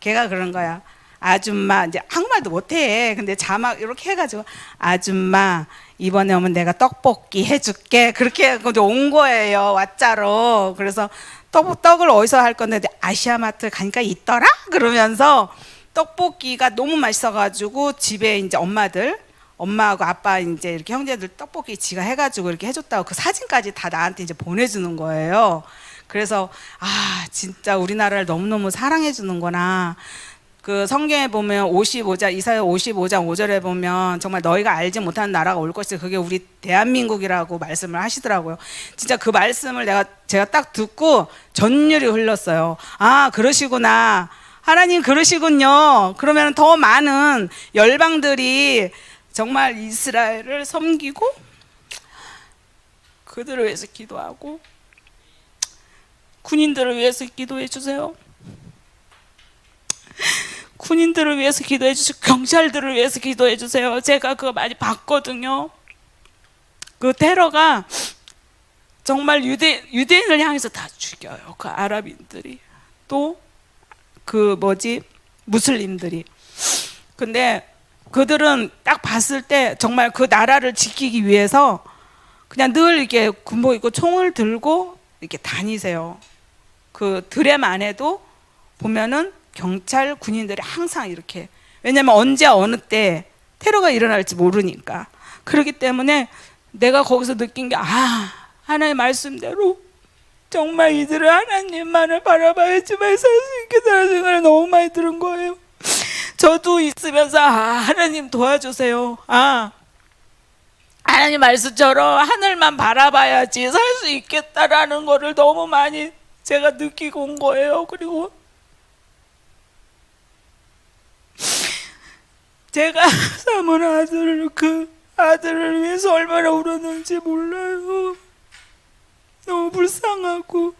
걔가 그런 거야. 아줌마 이제 한국말도 못해. 근데 자막 이렇게 해가지고 아줌마 이번에 오면 내가 떡볶이 해줄게. 그렇게 해서 온 거예요. 왓자로. 그래서 떡을 어디서 할 건데 아시아마트 가니까 있더라. 그러면서 떡볶이가 너무 맛있어가지고 집에 이제 엄마하고 아빠 이제 이렇게 형제들 떡볶이 지가 해가지고 이렇게 해줬다고 그 사진까지 다 나한테 이제 보내주는 거예요. 그래서 아 진짜 우리나라를 너무너무 사랑해 주는구나. 그 성경에 보면 55장 이사야 55장 5절에 보면 정말 너희가 알지 못하는 나라가 올 것이 그게 우리 대한민국이라고 말씀을 하시더라고요. 진짜 그 말씀을 제가 딱 듣고 전율이 흘렀어요. 아 그러시구나. 하나님 그러시군요. 그러면 더 많은 열방들이 정말 이스라엘을 섬기고 그들을 위해서 기도하고 군인들을 위해서 기도해 주세요. 군인들을 위해서 기도해 주시고 경찰들을 위해서 기도해 주세요. 제가 그거 많이 봤거든요. 그 테러가 정말 유대인을 향해서 다 죽여요. 그 아랍인들이 또 그 무슬림들이. 근데 그들은 딱 봤을 때 정말 그 나라를 지키기 위해서 그냥 늘 이렇게 군복 입고 총을 들고 이렇게 다니세요. 그 드렘 안에도 보면은 경찰 군인들이 항상 이렇게, 왜냐면 언제 어느 때 테러가 일어날지 모르니까. 그렇기 때문에 내가 거기서 느낀 게 하나님의 말씀대로 정말 이들은 하나님만을 바라봐야지만 살 수 있겠다는 생각을 너무 많이 들은 거예요. 저도 있으면서 하나님 도와주세요. 하나님 말씀처럼 하늘만 바라봐야지 살 수 있겠다라는 거를 너무 많이 제가 느끼고 온 거예요. 그리고 제가 삼은 그 아들을 위해서 얼마나 울었는지 몰라요. 너무 불쌍하고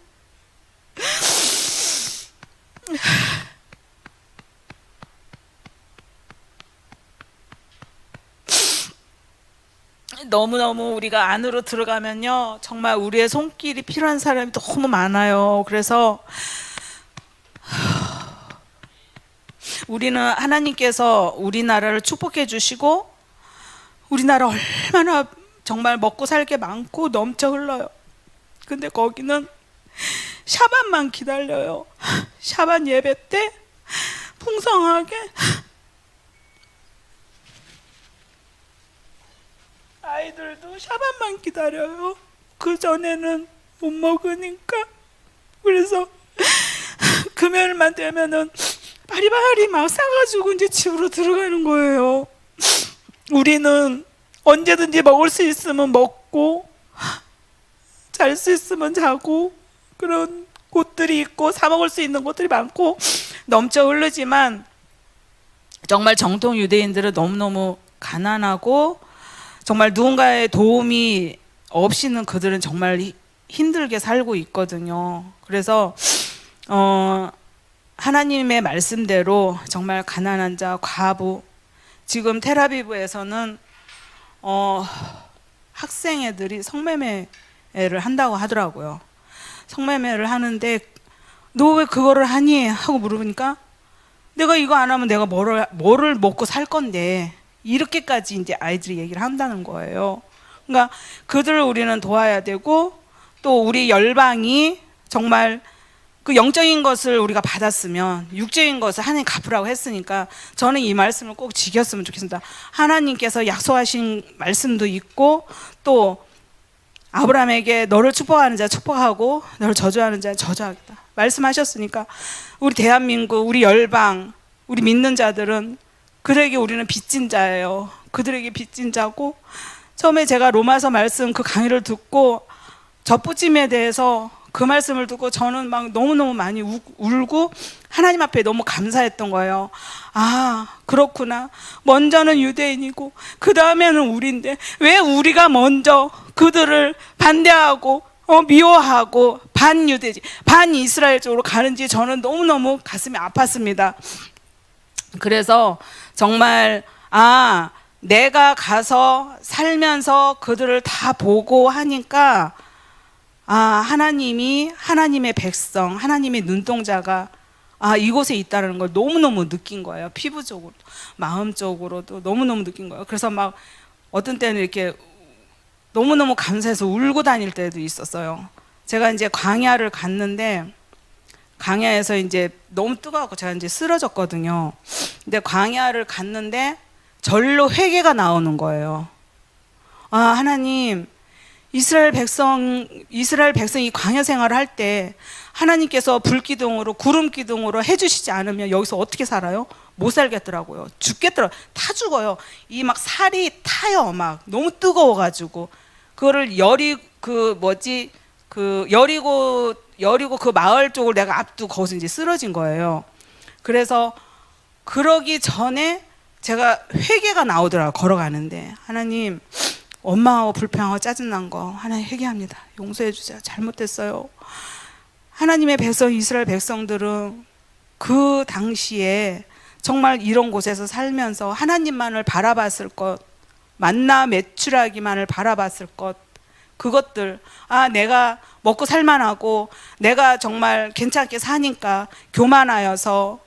너무너무 우리가 안으로 들어가면요 정말 우리의 손길이 필요한 사람이 너무 많아요. 그래서 우리는 하나님께서 우리나라를 축복해 주시고 우리나라 얼마나 정말 먹고 살 게 많고 넘쳐 흘러요. 근데 거기는 샤반만 기다려요. 샤반 예배 때 풍성하게 아이들도 샤반만 기다려요. 그 전에는 못 먹으니까. 그래서 금요일만 되면은 바리바리 막 싸가지고 이제 집으로 들어가는 거예요. 우리는 언제든지 먹을 수 있으면 먹고 잘 수 있으면 자고 그런 곳들이 있고 사 먹을 수 있는 곳들이 많고 넘쳐 흐르지만 정말 정통 유대인들은 너무너무 가난하고 정말 누군가의 도움이 없이는 그들은 정말 힘들게 살고 있거든요. 그래서 하나님의 말씀대로 정말 가난한 자, 과부, 지금 텔아비브에서는 학생애들이 성매매를 한다고 하더라고요. 성매매를 하는데 너 왜 그거를 하니? 하고 물어보니까 내가 이거 안 하면 내가 뭐를 먹고 살 건데 이렇게까지 이제 아이들이 얘기를 한다는 거예요. 그러니까 그들을 우리는 도와야 되고, 또 우리 열방이 정말 그 영적인 것을 우리가 받았으면 육적인 것을 하나님 갚으라고 했으니까 저는 이 말씀을 꼭 지켰으면 좋겠습니다. 하나님께서 약속하신 말씀도 있고, 또 아브라함에게 너를 축복하는 자 축복하고 너를 저주하는 자 저주하겠다 말씀하셨으니까, 우리 대한민국, 우리 열방, 우리 믿는 자들은 그들에게 우리는 빚진 자예요. 그들에게 빚진 자고, 처음에 제가 로마서 말씀 그 강의를 듣고 젖부짐에 대해서 그 말씀을 듣고 저는 막 너무너무 많이 울고 하나님 앞에 너무 감사했던 거예요. 아, 그렇구나. 먼저는 유대인이고 그 다음에는 우리인데 왜 우리가 먼저 그들을 반대하고 미워하고 반유대지, 반이스라엘 쪽으로 가는지 저는 너무너무 가슴이 아팠습니다. 그래서 정말 내가 가서 살면서 그들을 다 보고 하니까 하나님이, 하나님의 백성, 하나님의 눈동자가 이곳에 있다는 걸 너무너무 느낀 거예요. 피부적으로, 마음적으로도 너무너무 느낀 거예요. 그래서 막 어떤 때는 이렇게 너무너무 감사해서 울고 다닐 때도 있었어요. 제가 이제 광야를 갔는데, 광야에서 이제 너무 뜨거워서 제가 이제 쓰러졌거든요. 근데 광야를 갔는데 절로 회개가 나오는 거예요. 하나님, 이스라엘 백성이 광야 생활을 할 때 하나님께서 불기둥으로, 구름 기둥으로 해주시지 않으면 여기서 어떻게 살아요? 못 살겠더라고요. 죽겠더라고요. 타 죽어요. 이 막 살이 타요. 막 너무 뜨거워가지고 그거를 여리고 그 마을 쪽을 내가 앞두고 거기서 이제 쓰러진 거예요. 그래서 그러기 전에 제가 회개가 나오더라고요. 걸어가는데, 하나님, 원망하고 불평하고 짜증난 거 하나님 회개합니다. 용서해 주세요. 잘못됐어요. 하나님의 백성, 이스라엘 백성들은 그 당시에 정말 이런 곳에서 살면서 하나님만을 바라봤을 것, 만나 매출하기만을 바라봤을 것, 그것들, 내가 먹고 살만하고 내가 정말 괜찮게 사니까 교만하여서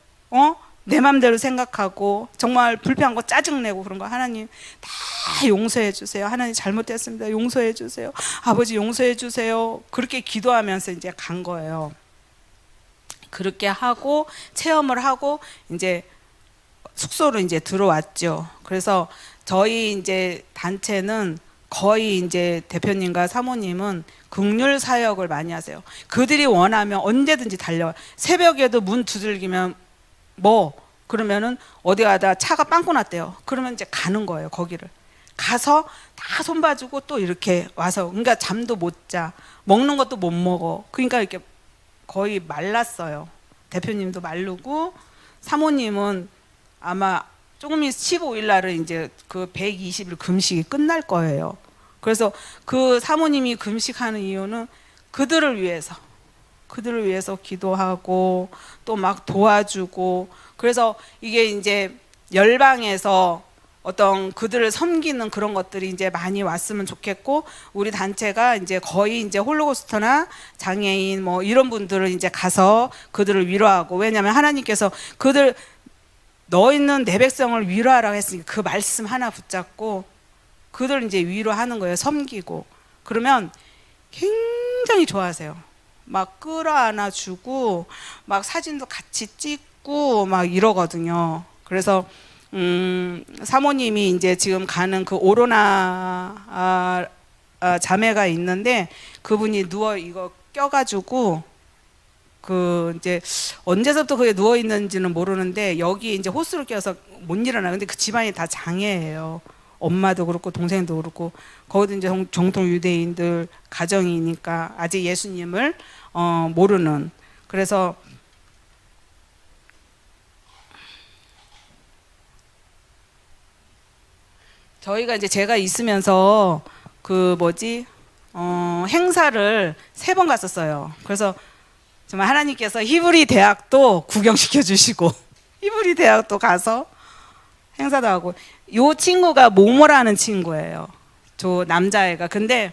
내 맘대로 생각하고 정말 불평한 거 짜증내고 그런 거 하나님 다 용서해 주세요. 하나님 잘못했습니다. 용서해 주세요. 아버지 용서해 주세요. 그렇게 기도하면서 이제 간 거예요. 그렇게 하고 체험을 하고 이제 숙소로 이제 들어왔죠. 그래서 저희 이제 단체는 거의 이제 대표님과 사모님은 긍휼 사역을 많이 하세요. 그들이 원하면 언제든지 달려와요. 새벽에도 문 두들기면 그러면은 어디 가다 차가 빵꾸 났대요. 그러면 이제 가는 거예요. 거기를 가서 다 손봐주고 또 이렇게 와서, 그러니까 잠도 못 자, 먹는 것도 못 먹어. 그러니까 이렇게 거의 말랐어요. 대표님도 마르고 사모님은 아마 조금 있으면 15일 날은 이제 그 120일 금식이 끝날 거예요. 그래서 그 사모님이 금식하는 이유는 그들을 위해서 기도하고 또 막 도와주고, 그래서 이게 이제 열방에서 어떤 그들을 섬기는 그런 것들이 이제 많이 왔으면 좋겠고, 우리 단체가 이제 거의 이제 홀로코스터나 장애인 뭐 이런 분들을 이제 가서 그들을 위로하고, 왜냐하면 하나님께서 너 있는 내 백성을 위로하라고 했으니까 그 말씀 하나 붙잡고 그들 이제 위로하는 거예요. 섬기고. 그러면 굉장히 좋아하세요. 막 끌어안아 주고 막 사진도 같이 찍고 막 이러거든요. 그래서 사모님이 이제 지금 가는 그 오로나 자매가 있는데, 그분이 이거 껴가지고 그 이제 언제서부터 그게 누워 있는지는 모르는데 여기 이제 호스를 껴서 못 일어나. 근데 그 집안이 다 장애예요. 엄마도 그렇고 동생도 그렇고, 거기도 이제 정통 유대인들 가정이니까 아직 예수님을 모르는. 그래서 저희가 이제 제가 있으면서 행사를 3번 갔었어요. 그래서 정말 하나님께서 히브리 대학도 구경시켜 주시고 히브리 대학도 가서 행사도 하고, 요 친구가 모모라는 친구예요. 저 남자애가. 근데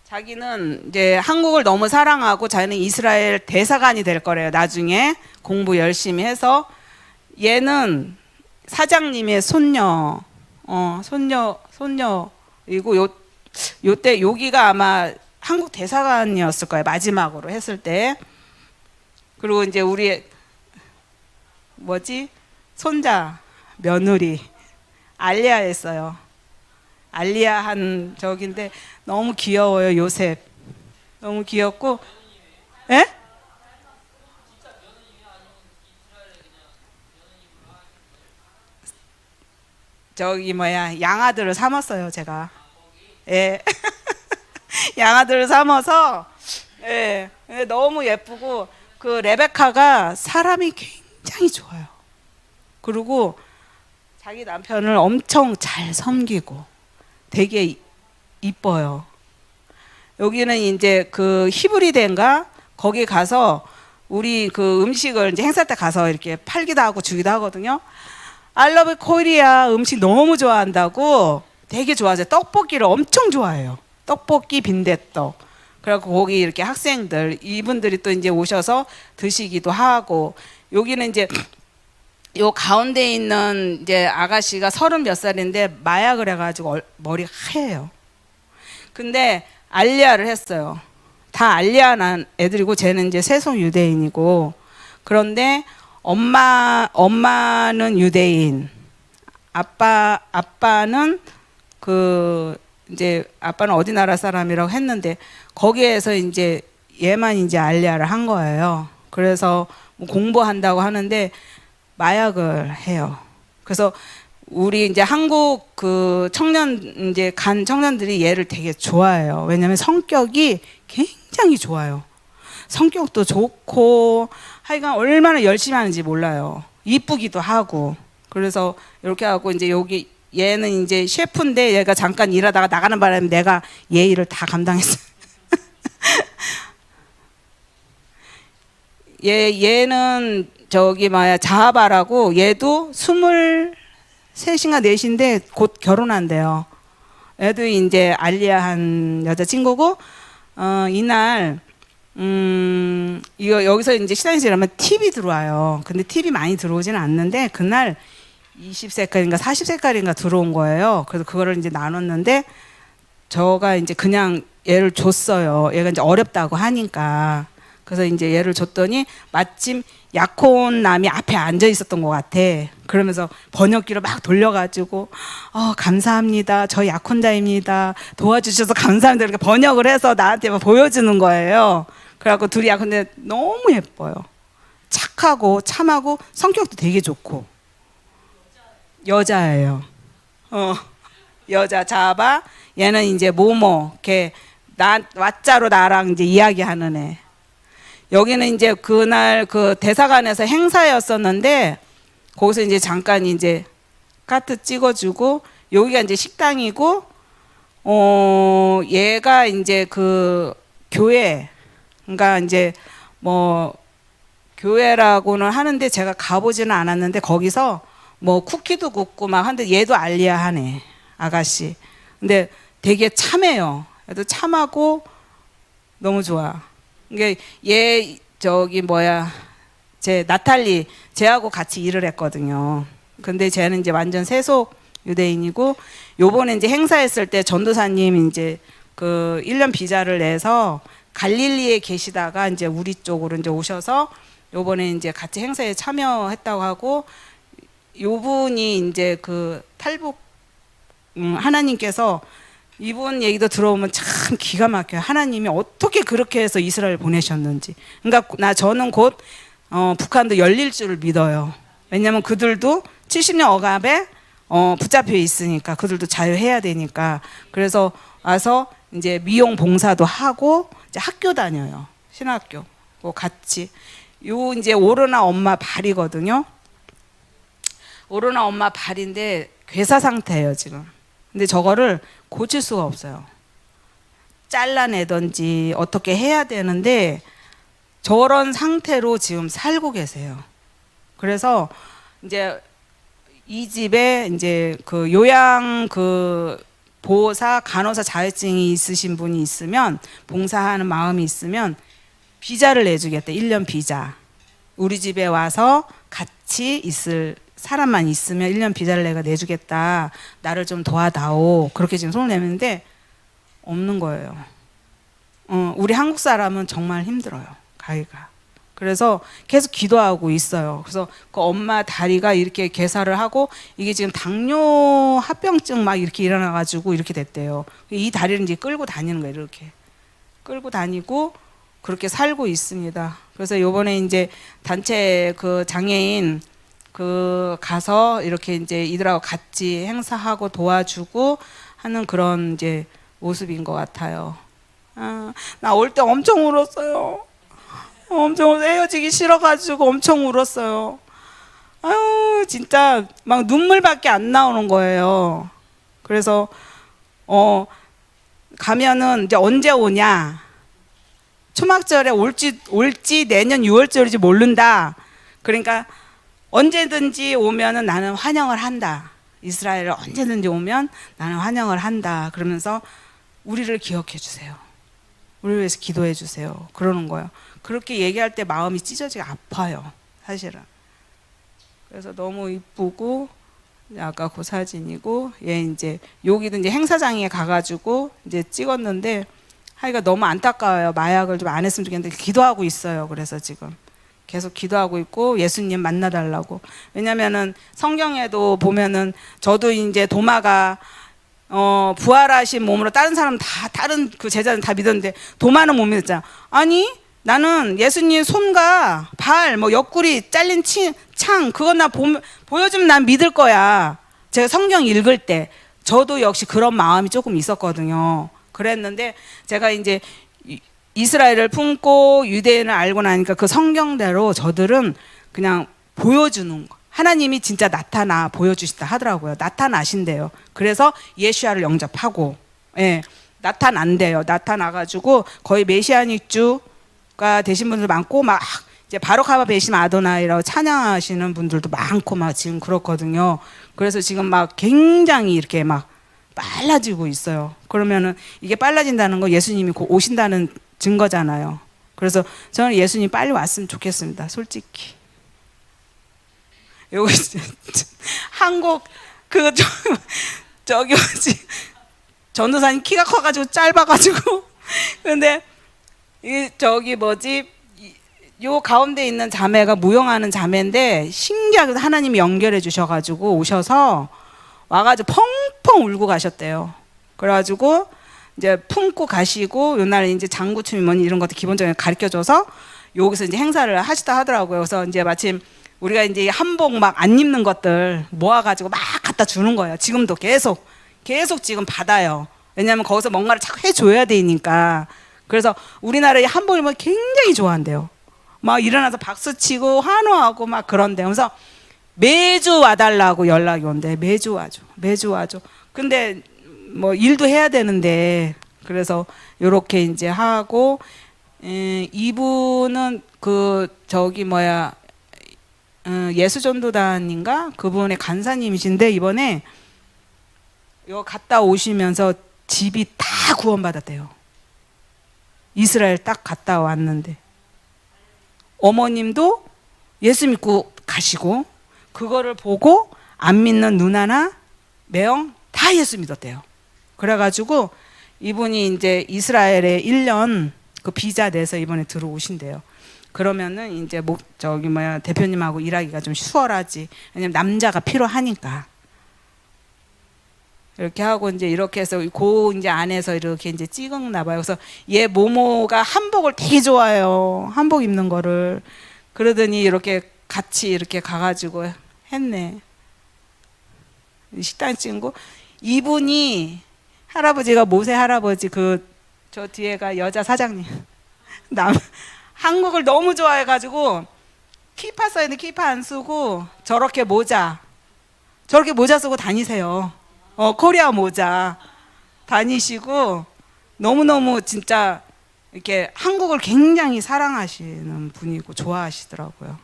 자기는 이제 한국을 너무 사랑하고 자기는 이스라엘 대사관이 될 거래요. 나중에 공부 열심히 해서. 얘는 사장님의 손녀, 손녀이고 요때 여기가 아마 한국 대사관이었을 거예요. 마지막으로 했을 때. 그리고 이제 우리 손자 며느리 알리아였어요. 알리아 한 저긴데 너무 귀여워요. 요셉 너무 귀엽고. 예? 양아들을 삼았어요 제가. 예. 양아들을 삼아서 예. 너무 예쁘고 그 레베카가 사람이 굉장히 좋아요. 그리고 자기 남편을 엄청 잘 섬기고 되게 이뻐요. 여기는 이제 그 히브리대인가 거기 가서 우리 그 음식을 이제 행사 때 가서 이렇게 팔기도 하고 주기도 하거든요. 알러브 코리아 음식 너무 좋아한다고 되게 좋아하죠. 떡볶이를 엄청 좋아해요. 떡볶이, 빈대떡. 그래갖고 거기 이렇게 학생들 이분들이 또 이제 오셔서 드시기도 하고. 여기는 이제 요 가운데 있는 이제 아가씨가 30몇 살인데 마약을 해가지고 머리가 하얘요. 근데 알리아를 했어요. 다 알리아 난 애들이고 쟤는 이제 세속 유대인이고. 그런데 엄마는 유대인, 아빠는 이제 아빠는 어디 나라 사람이라고 했는데 거기에서 이제 얘만 이제 알리아를 한 거예요. 그래서 뭐 공부한다고 하는데 마약을 해요. 그래서 우리 이제 한국 그 이제 간 청년들이 얘를 되게 좋아해요. 왜냐면 성격이 굉장히 좋아요. 성격도 좋고 하여간 얼마나 열심히 하는지 몰라요. 이쁘기도 하고. 그래서 이렇게 하고 이제 여기 얘는 이제 셰프인데 얘가 잠깐 일하다가 나가는 바람에 내가 얘 일을 다 감당했어요. 얘는 자하바라고 얘도 23인가 4인데 곧 결혼한대요. 얘도 이제 알리아한 여자친구고 이날 이거 여기서 이제 시장에서 일하면 팁이 들어와요. 근데 팁이 많이 들어오지는 않는데 그날 20색깔인가 40색깔인가 들어온 거예요. 그래서 그거를 이제 나눴는데 저가 이제 그냥 얘를 줬어요. 얘가 이제 어렵다고 하니까. 그래서 이제 얘를 줬더니 마침 약혼남이 앞에 앉아 있었던 것 같아. 그러면서 번역기로 막 돌려가지고 감사합니다. 저 약혼자입니다. 도와주셔서 감사합니다. 이렇게 번역을 해서 나한테 막 보여주는 거예요. 그래갖고 둘이 근데 너무 예뻐요. 착하고 참하고 성격도 되게 좋고. 여자예요. 여자 자바. 얘는 이제 모모. 걔 왓자로 나랑 이제 이야기하는 애. 여기는 이제 그날 그 대사관에서 행사였었는데 거기서 이제 잠깐 이제 카트 찍어주고 여기가 이제 식당이고 얘가 이제 그 교회 그러니까 이제 뭐 교회라고는 하는데 제가 가보지는 않았는데 거기서 뭐 쿠키도 굽고 막 하는데 얘도 알리아 하네 아가씨. 근데 되게 참해요. 얘도 참하고 너무 좋아. 이게 얘 제 나탈리 쟤하고 같이 일을 했거든요. 근데 쟤는 이제 완전 세속 유대인이고 요번에 이제 행사했을 때 전도사님 이제 그 1년 비자를 내서 갈릴리에 계시다가 이제 우리 쪽으로 이제 오셔서 요번에 이제 같이 행사에 참여했다고 하고 요분이 이제 그 탈북 하나님께서 이분 얘기도 들어오면 참 기가 막혀요. 하나님이 어떻게 그렇게 해서 이스라엘 보내셨는지. 그러니까 저는 곧 북한도 열릴 줄을 믿어요. 왜냐하면 그들도 70년 억압에 붙잡혀 있으니까 그들도 자유해야 되니까. 그래서 와서 이제 미용 봉사도 하고 이제 학교 다녀요. 신학교 같이. 요 이제 오로나 엄마 발이거든요. 오로나 엄마 발인데 괴사 상태예요 지금. 근데 저거를 고칠 수가 없어요. 잘라내든지 어떻게 해야 되는데 저런 상태로 지금 살고 계세요. 그래서 이제 이 집에 이제 그 요양 그 보호사, 간호사 자격증이 있으신 분이 있으면 봉사하는 마음이 있으면 비자를 내주겠대. 1년 비자. 우리 집에 와서 같이 있을 사람만 있으면 1년 비자를 내가 내주겠다. 나를 좀 도와다오. 그렇게 지금 손을 내는데 없는 거예요. 우리 한국 사람은 정말 힘들어요. 가기가. 그래서 계속 기도하고 있어요. 그래서 그 엄마 다리가 이렇게 개사를 하고 이게 지금 당뇨 합병증 막 이렇게 일어나가지고 이렇게 됐대요. 이 다리를 이제 끌고 다니는 거예요. 이렇게 끌고 다니고 그렇게 살고 있습니다. 그래서 요번에 이제 단체 그 장애인 그 가서 이렇게 이제 이들하고 같이 행사하고 도와주고 하는 그런 이제 모습인 것 같아요. 나 올 때 엄청 울었어요. 엄청 헤어지기 싫어가지고 엄청 울었어요. 아유 진짜 막 눈물밖에 안 나오는 거예요. 그래서 가면은 이제 언제 오냐? 초막절에 올지 내년 6월절일지 모른다. 그러니까 언제든지 오면은 나는 환영을 한다. 이스라엘을 언제든지 오면 나는 환영을 한다. 그러면서 우리를 기억해 주세요. 우리를 위해서 기도해 주세요. 그러는 거예요. 그렇게 얘기할 때 마음이 찢어지게 아파요. 사실은. 그래서 너무 이쁘고 아까 그 사진이고 얘 이제 여기도 이제 행사장에 가가지고 이제 찍었는데 하기가 너무 안타까워요. 마약을 좀 안 했으면 좋겠는데 기도하고 있어요. 그래서 지금 계속 기도하고 있고 예수님 만나달라고. 왜냐면은 성경에도 보면은 저도 이제 도마가 부활하신 몸으로 다른 사람 다 다른 그 제자는 다 믿었는데 도마는 못 믿었잖아. 아니 나는 예수님 손과 발, 뭐 옆구리 잘린 창 그건 나 보여주면 난 믿을 거야. 제가 성경 읽을 때 저도 역시 그런 마음이 조금 있었거든요. 그랬는데 제가 이제 이스라엘을 품고 유대인을 알고 나니까 그 성경대로 저들은 그냥 보여주는 거. 하나님이 진짜 나타나 보여주시다 하더라고요. 나타나신대요. 그래서 예수야를 영접하고, 예, 나타난대요. 나타나가지고 거의 메시아닉 주가 되신 분들 많고 막 이제 바로카바 베심 아도나이라고 찬양하시는 분들도 많고 막 지금 그렇거든요. 그래서 지금 막 굉장히 이렇게 막 빨라지고 있어요. 그러면은 이게 빨라진다는 거 예수님이 곧 오신다는 증거잖아요. 그래서 저는 예수님 빨리 왔으면 좋겠습니다. 솔직히. 요거 한국 그 저기 뭐지 전도사님 키가 커가지고 짧아가지고 근데 이 저기 뭐지 요 가운데 있는 자매가 무용하는 자매인데 신기하게 하나님이 연결해 주셔가지고 오셔서 와가지고 펑펑 울고 가셨대요. 그래가지고 이제 품고 가시고 요날 이제 장구춤이 뭐니 이런 것도 기본적으로 가르쳐줘서 여기서 이제 행사를 하시다 하더라고요. 그래서 이제 마침 우리가 이제 한복 막 안 입는 것들 모아가지고 막 갖다 주는 거예요. 지금도 계속 지금 받아요. 왜냐하면 거기서 뭔가를 자꾸 해줘야 되니까. 그래서 우리나라의 한복 입으면 굉장히 좋아한대요. 막 일어나서 박수 치고 환호하고 막 그런데. 그래서 매주 와달라고 연락이 온대. 매주 와줘. 근데 뭐 일도 해야 되는데 그래서 요렇게 이제 하고 이분은 그 저기 뭐야 예수전도단인가 그분의 간사님이신데 이번에 요 갔다 오시면서 집이 다 구원받았대요. 이스라엘 딱 갔다 왔는데 어머님도 예수 믿고 가시고 그거를 보고 안 믿는 누나나 매형 다 예수 믿었대요. 그래가지고 이분이 이제 이스라엘에 1년 그 비자 내서 이번에 들어오신대요. 그러면은 이제 저기 뭐야 대표님하고 일하기가 좀 수월하지. 왜냐면 남자가 필요하니까. 이렇게 하고 이제 이렇게 해서 고 이제 안에서 이렇게 이제 찍었나 봐요. 그래서 얘 모모가 한복을 되게 좋아해요. 한복 입는 거를. 그러더니 이렇게 같이 이렇게 가가지고 했네. 식당 찍은 거. 이분이 할아버지가 모세 할아버지 그 저 뒤에가 여자 사장님. 한국을 너무 좋아해가지고 키파 써있는 키파 안 쓰고 저렇게 모자 쓰고 다니세요. 코리아 모자 다니시고 너무너무 진짜 이렇게 한국을 굉장히 사랑하시는 분이고 좋아하시더라고요.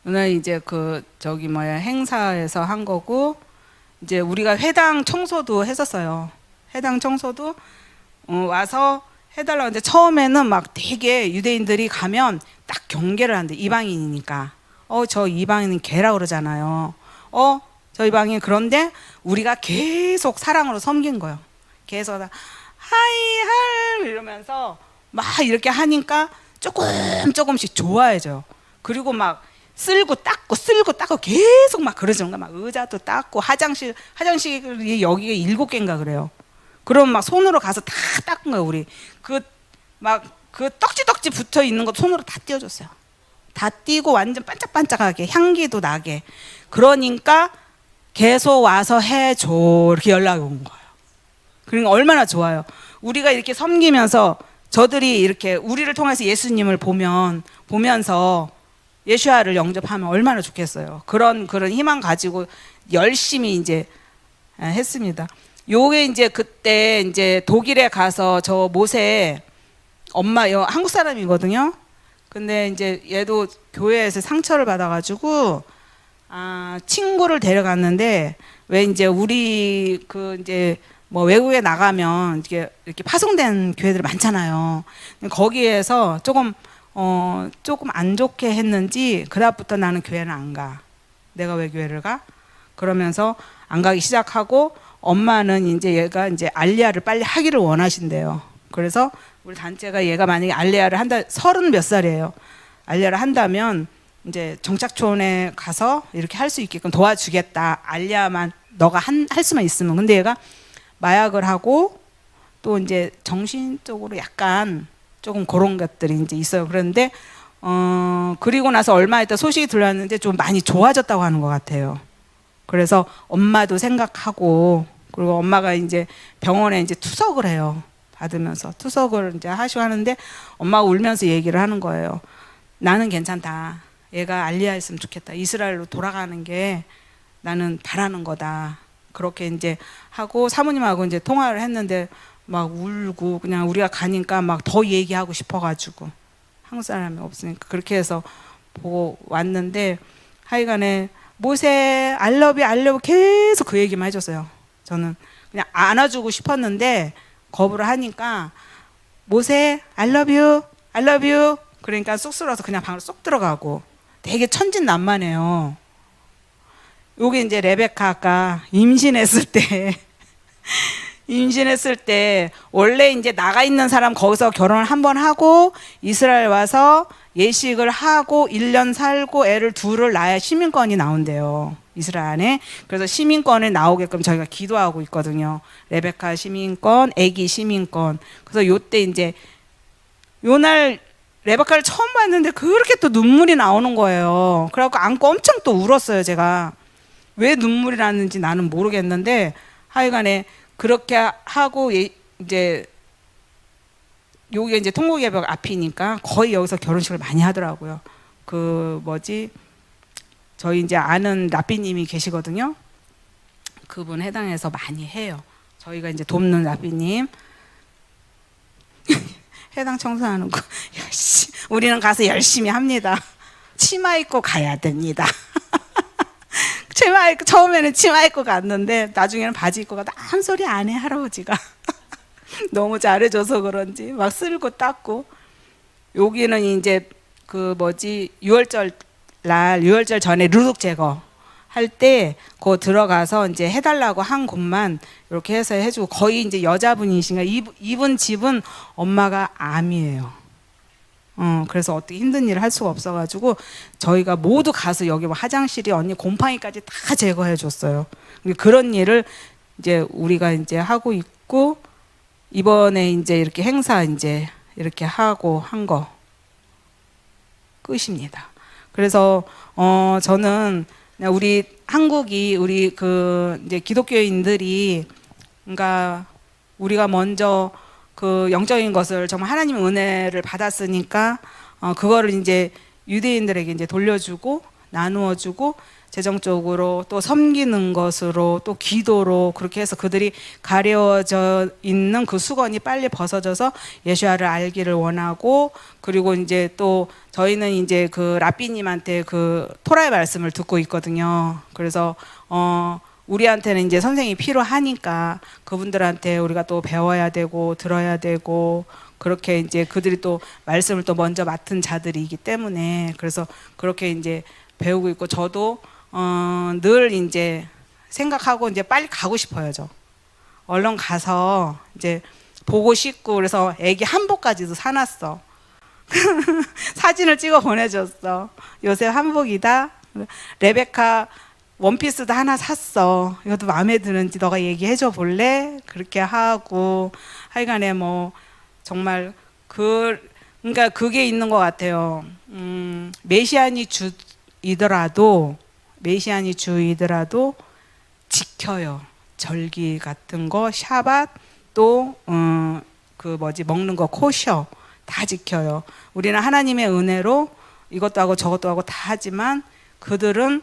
오늘 이제 그 저기 뭐야 행사에서 한 거고 이제 우리가 회당 청소도 했었어요. 회당 청소도 와서 해달라고 하는데 처음에는 막 되게 유대인들이 가면 딱 경계를 한대. 이방인이니까. 저 이방인은 개라 그러잖아요. 저 이방인. 그런데 우리가 계속 사랑으로 섬긴 거예요. 계속 하이 할 이러면서 막 이렇게 하니까 조금씩 좋아해져요. 그리고 막 쓸고 닦고 계속 막 그러죠. 막 의자도 닦고 화장실이 여기가 7개인가 그래요. 그럼 막 손으로 가서 다 닦은 거예요. 우리 그 떡지떡지 붙어 있는 거 손으로 다 띄워줬어요. 다 띄고 완전 반짝반짝하게 향기도 나게. 그러니까 계속 와서 해줘 이렇게 연락이 온 거예요. 그러니까 얼마나 좋아요. 우리가 이렇게 섬기면서 저들이 이렇게 우리를 통해서 예수님을 보면서 예수아를 영접하면 얼마나 좋겠어요. 그런 희망 가지고 열심히 이제 했습니다. 요게 이제 그때 이제 독일에 가서 저 모세 엄마 한국 사람이거든요. 근데 이제 얘도 교회에서 상처를 받아가지고 친구를 데려갔는데 왜 이제 우리 이제 뭐 외국에 나가면 이렇게 파송된 교회들 많잖아요. 거기에서 조금 안 좋게 했는지 그다음부터 나는 교회는 안 가. 내가 왜 교회를 가? 그러면서 안 가기 시작하고 엄마는 이제 얘가 이제 알리아를 빨리 하기를 원하신대요. 그래서 우리 단체가 얘가 만약에 알리아를 30몇 살이에요. 알리아를 한다면 이제 정착촌에 가서 이렇게 할 수 있게끔 도와주겠다. 알리아만 너가 할 수만 있으면. 근데 얘가 마약을 하고 또 이제 정신적으로 약간 조금 그런 것들이 이제 있어요. 그런데 그리고 나서 얼마 있다 소식이 들렸는데 좀 많이 좋아졌다고 하는 것 같아요. 그래서 엄마도 생각하고 그리고 엄마가 이제 병원에 이제 투석을 해요. 받으면서 투석을 이제 하시고 하는데 엄마가 울면서 얘기를 하는 거예요. 나는 괜찮다. 얘가 알리아였으면 좋겠다. 이스라엘로 돌아가는 게 나는 바라는 거다. 그렇게 이제 하고 사모님하고 이제 통화를 했는데 막 울고 그냥 우리가 가니까 막 더 얘기하고 싶어가지고 한국 사람이 없으니까 그렇게 해서 보고 왔는데 하여간에 모세 알러뷰 계속 그 얘기만 해줬어요. 저는 그냥 안아주고 싶었는데 거부를 하니까 모세 알러뷰 그러니까 쑥스러워서 그냥 방으로 쏙 들어가고 되게 천진난만해요. 요게 이제 레베카가 임신했을 때 원래 이제 나가 있는 사람 거기서 결혼을 한번 하고 이스라엘 와서 예식을 하고 1년 살고 애를 둘을 낳아야 시민권이 나온대요. 이스라엘에. 그래서 시민권을 나오게끔 저희가 기도하고 있거든요. 레베카 시민권, 애기 시민권. 그래서 요때 이제 요날 레베카를 처음 봤는데 그렇게 또 눈물이 나오는 거예요. 그래갖고 안고 엄청 또 울었어요. 제가. 왜 눈물이 나는지 나는 모르겠는데 하여간에 그렇게 하고 이제 여기 이제 통곡예벽 앞이니까 거의 여기서 결혼식을 많이 하더라고요. 저희 이제 아는 라삐님이 계시거든요. 그분 해당해서 많이 해요. 저희가 이제 돕는 라삐님 해당 청소하는 거 우리는 가서 열심히 합니다. 치마 입고 가야 됩니다. 처음에는 치마 입고 갔는데 나중에는 바지 입고 가다 한 소리 안 해 할아버지가. 너무 잘해줘서 그런지 막 쓸고 닦고. 여기는 이제 6월절 전에 누룩 제거 할 때 그 들어가서 이제 해달라고 한 곳만 이렇게 해서 해주고 거의 이제 여자분이신가 이분 집은 엄마가 암이에요. 그래서 어떻게 힘든 일을 할 수가 없어가지고 저희가 모두 가서 여기 뭐 화장실이 언니 곰팡이까지 다 제거해 줬어요. 그런 일을 이제 우리가 이제 하고 있고 이번에 이제 이렇게 행사 이제 이렇게 하고 한 거 끝입니다. 그래서 저는 우리 한국이 우리 이제 기독교인들이 그러니까 우리가 먼저 그 영적인 것을 정말 하나님의 은혜를 받았으니까 그거를 이제 유대인들에게 이제 돌려주고 나누어주고 재정적으로 또 섬기는 것으로 또 기도로 그렇게 해서 그들이 가려져 있는 그 수건이 빨리 벗어져서 예수아를 알기를 원하고 그리고 이제 또 저희는 이제 그 라삐님한테 그 토라의 말씀을 듣고 있거든요. 그래서 우리한테는 이제 선생님이 필요하니까 그분들한테 우리가 또 배워야 되고 들어야 되고 그렇게 이제 그들이 또 말씀을 또 먼저 맡은 자들이기 때문에 그래서 그렇게 이제 배우고 있고 저도 늘 이제 생각하고 이제 빨리 가고 싶어요. 저 얼른 가서 이제 보고 싶고 그래서 애기 한복까지도 사놨어. 사진을 찍어 보내줬어. 요새 한복이다. 레베카 원피스도 하나 샀어. 이것도 마음에 드는지 너가 얘기해줘 볼래? 그렇게 하고 하여간에 뭐 정말 그러니까 그게 있는 것 같아요. 메시안이 주이더라도 지켜요. 절기 같은 거, 샤밧 또 그 뭐지 먹는 거 코셔 다 지켜요. 우리는 하나님의 은혜로 이것도 하고 저것도 하고 다 하지만 그들은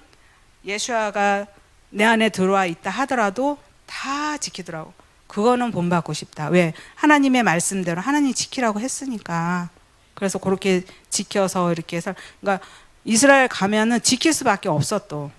예수아가 내 안에 들어와 있다 하더라도 다 지키더라고. 그거는 본받고 싶다. 왜? 하나님의 말씀대로 하나님 지키라고 했으니까. 그래서 그렇게 지켜서 이렇게 해서 그러니까 이스라엘 가면은 지킬 수밖에 없어. 또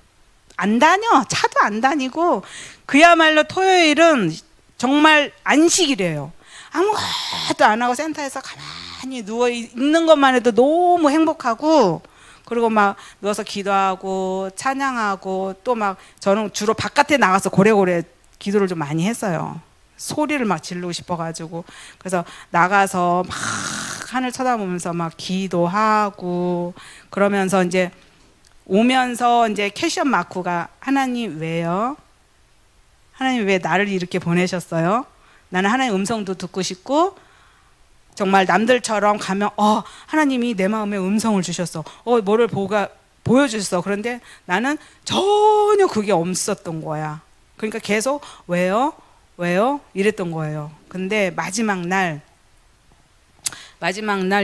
안 다녀. 차도 안 다니고 그야말로 토요일은 정말 안식이래요. 아무것도 안 하고 센터에서 가만히 누워 있는 것만 해도 너무 행복하고 그리고 막 누워서 기도하고 찬양하고 또 막 저는 주로 바깥에 나가서 고래고래 기도를 좀 많이 했어요. 소리를 막 지르고 싶어가지고 그래서 나가서 막 하늘 쳐다보면서 막 기도하고 그러면서 이제 오면서 이제 캐션 마쿠가 하나님 왜요? 하나님 왜 나를 이렇게 보내셨어요? 나는 하나님 음성도 듣고 싶고 정말 남들처럼 가면 하나님이 내 마음에 음성을 주셨어. 뭐를 보여주셨어. 그런데 나는 전혀 그게 없었던 거야. 그러니까 계속 왜요? 이랬던 거예요. 근데 마지막 날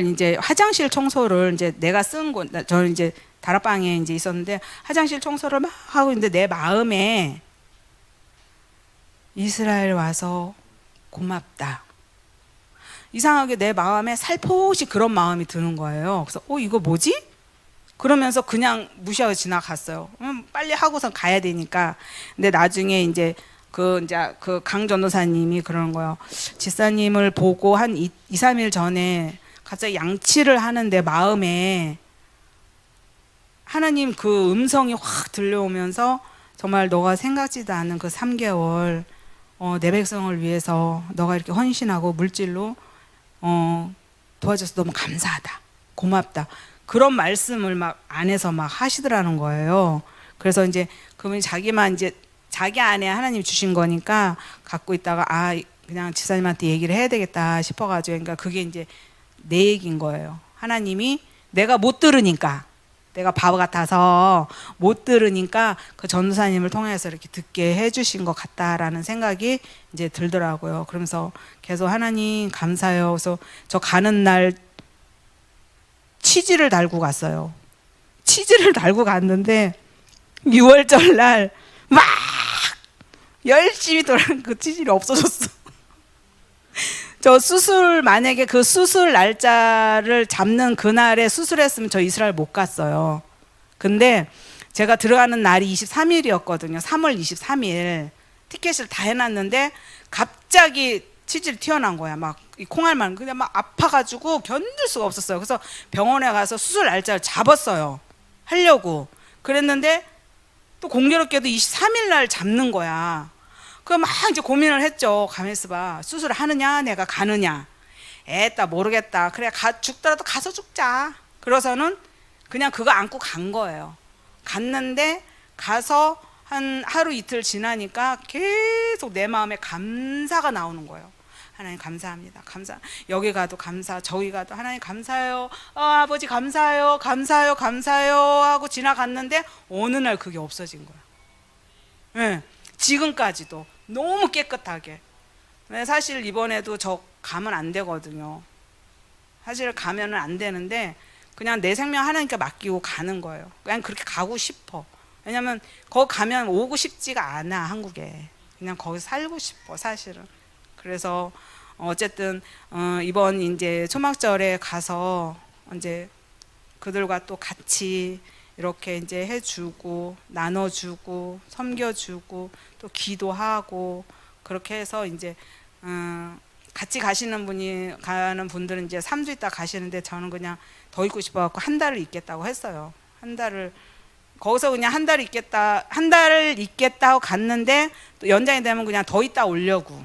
이제 화장실 청소를 이제 내가 쓴 곳, 저는 이제 다락방에 이제 있었는데 화장실 청소를 막 하고 있는데 내 마음에 이스라엘 와서 고맙다. 이상하게 내 마음에 살포시 그런 마음이 드는 거예요. 그래서 이거 뭐지? 그러면서 그냥 무시하고 지나갔어요. 빨리 하고선 가야 되니까. 근데 나중에 이제 그 강 전도사님이 그러는 거예요. 지사님을 보고 한 2, 3일 전에 갑자기 양치를 하는 내 마음에 하나님 그 음성이 확 들려오면서 정말 너가 생각지도 않은 그 3개월 내 백성을 위해서 너가 이렇게 헌신하고 물질로 도와줘서 너무 감사하다. 고맙다. 그런 말씀을 막 안에서 막 하시더라는 거예요. 그래서 이제 그분이 자기 안에 하나님 주신 거니까 갖고 있다가 그냥 지사님한테 얘기를 해야 되겠다 싶어가지고 그러니까 그게 이제 내 얘기인 거예요. 하나님이 내가 못 들으니까 내가 바보 같아서 못 들으니까 그 전도사님을 통해서 이렇게 듣게 해주신 것 같다라는 생각이 이제 들더라고요. 그러면서 계속 하나님 감사해요. 그래서 저 가는 날 치즈를 달고 갔어요. 치즈를 달고 갔는데 6월절 날 막 열심히 돌아는 그 치즈가 없어졌어. 저 만약에 그 수술 날짜를 잡는 그날에 수술했으면 저 이스라엘 못 갔어요. 근데 제가 들어가는 날이 23일이었거든요. 3월 23일. 티켓을 다 해놨는데 갑자기 치질이 튀어나온 거야. 막 이 콩알만 그냥 막 아파가지고 견딜 수가 없었어요. 그래서 병원에 가서 수술 날짜를 잡았어요. 하려고. 그랬는데 또 공교롭게도 23일 날 잡는 거야. 그럼 막 이제 고민을 했죠. 가만히 있어봐. 수술을 하느냐, 내가 가느냐. 에따 모르겠다. 그래 죽더라도 가서 죽자. 그래서는 그냥 그거 안고 간 거예요. 갔는데 가서 한 하루 이틀 지나니까 계속 내 마음에 감사가 나오는 거예요. 하나님 감사합니다. 여기 가도 감사, 저기 가도 하나님 감사해요. 아버지 감사해요. 하고 지나갔는데 어느 날 그게 없어진 거야. 네, 지금까지도 너무 깨끗하게. 사실 이번에도 저 가면 안 되거든요. 사실 가면은 안 되는데 그냥 내 생명 하나님께 맡기고 가는 거예요. 그냥 그렇게 가고 싶어. 왜냐면 거기 가면 오고 싶지가 않아. 한국에 그냥 거기 살고 싶어 사실은. 그래서 어쨌든 이번 이제 초막절에 가서 이제 그들과 또 같이 이렇게 이제 해주고 나눠주고 섬겨주고 또 기도하고 그렇게 해서 이제 같이 가는 분들은 이제 3주 있다 가시는데 저는 그냥 더 있고 싶어갖고 한 달을 있겠다고 했어요. 한 달을 거기서 그냥 한 달을 있겠다 하고 갔는데 또 연장이 되면 그냥 더 있다 오려고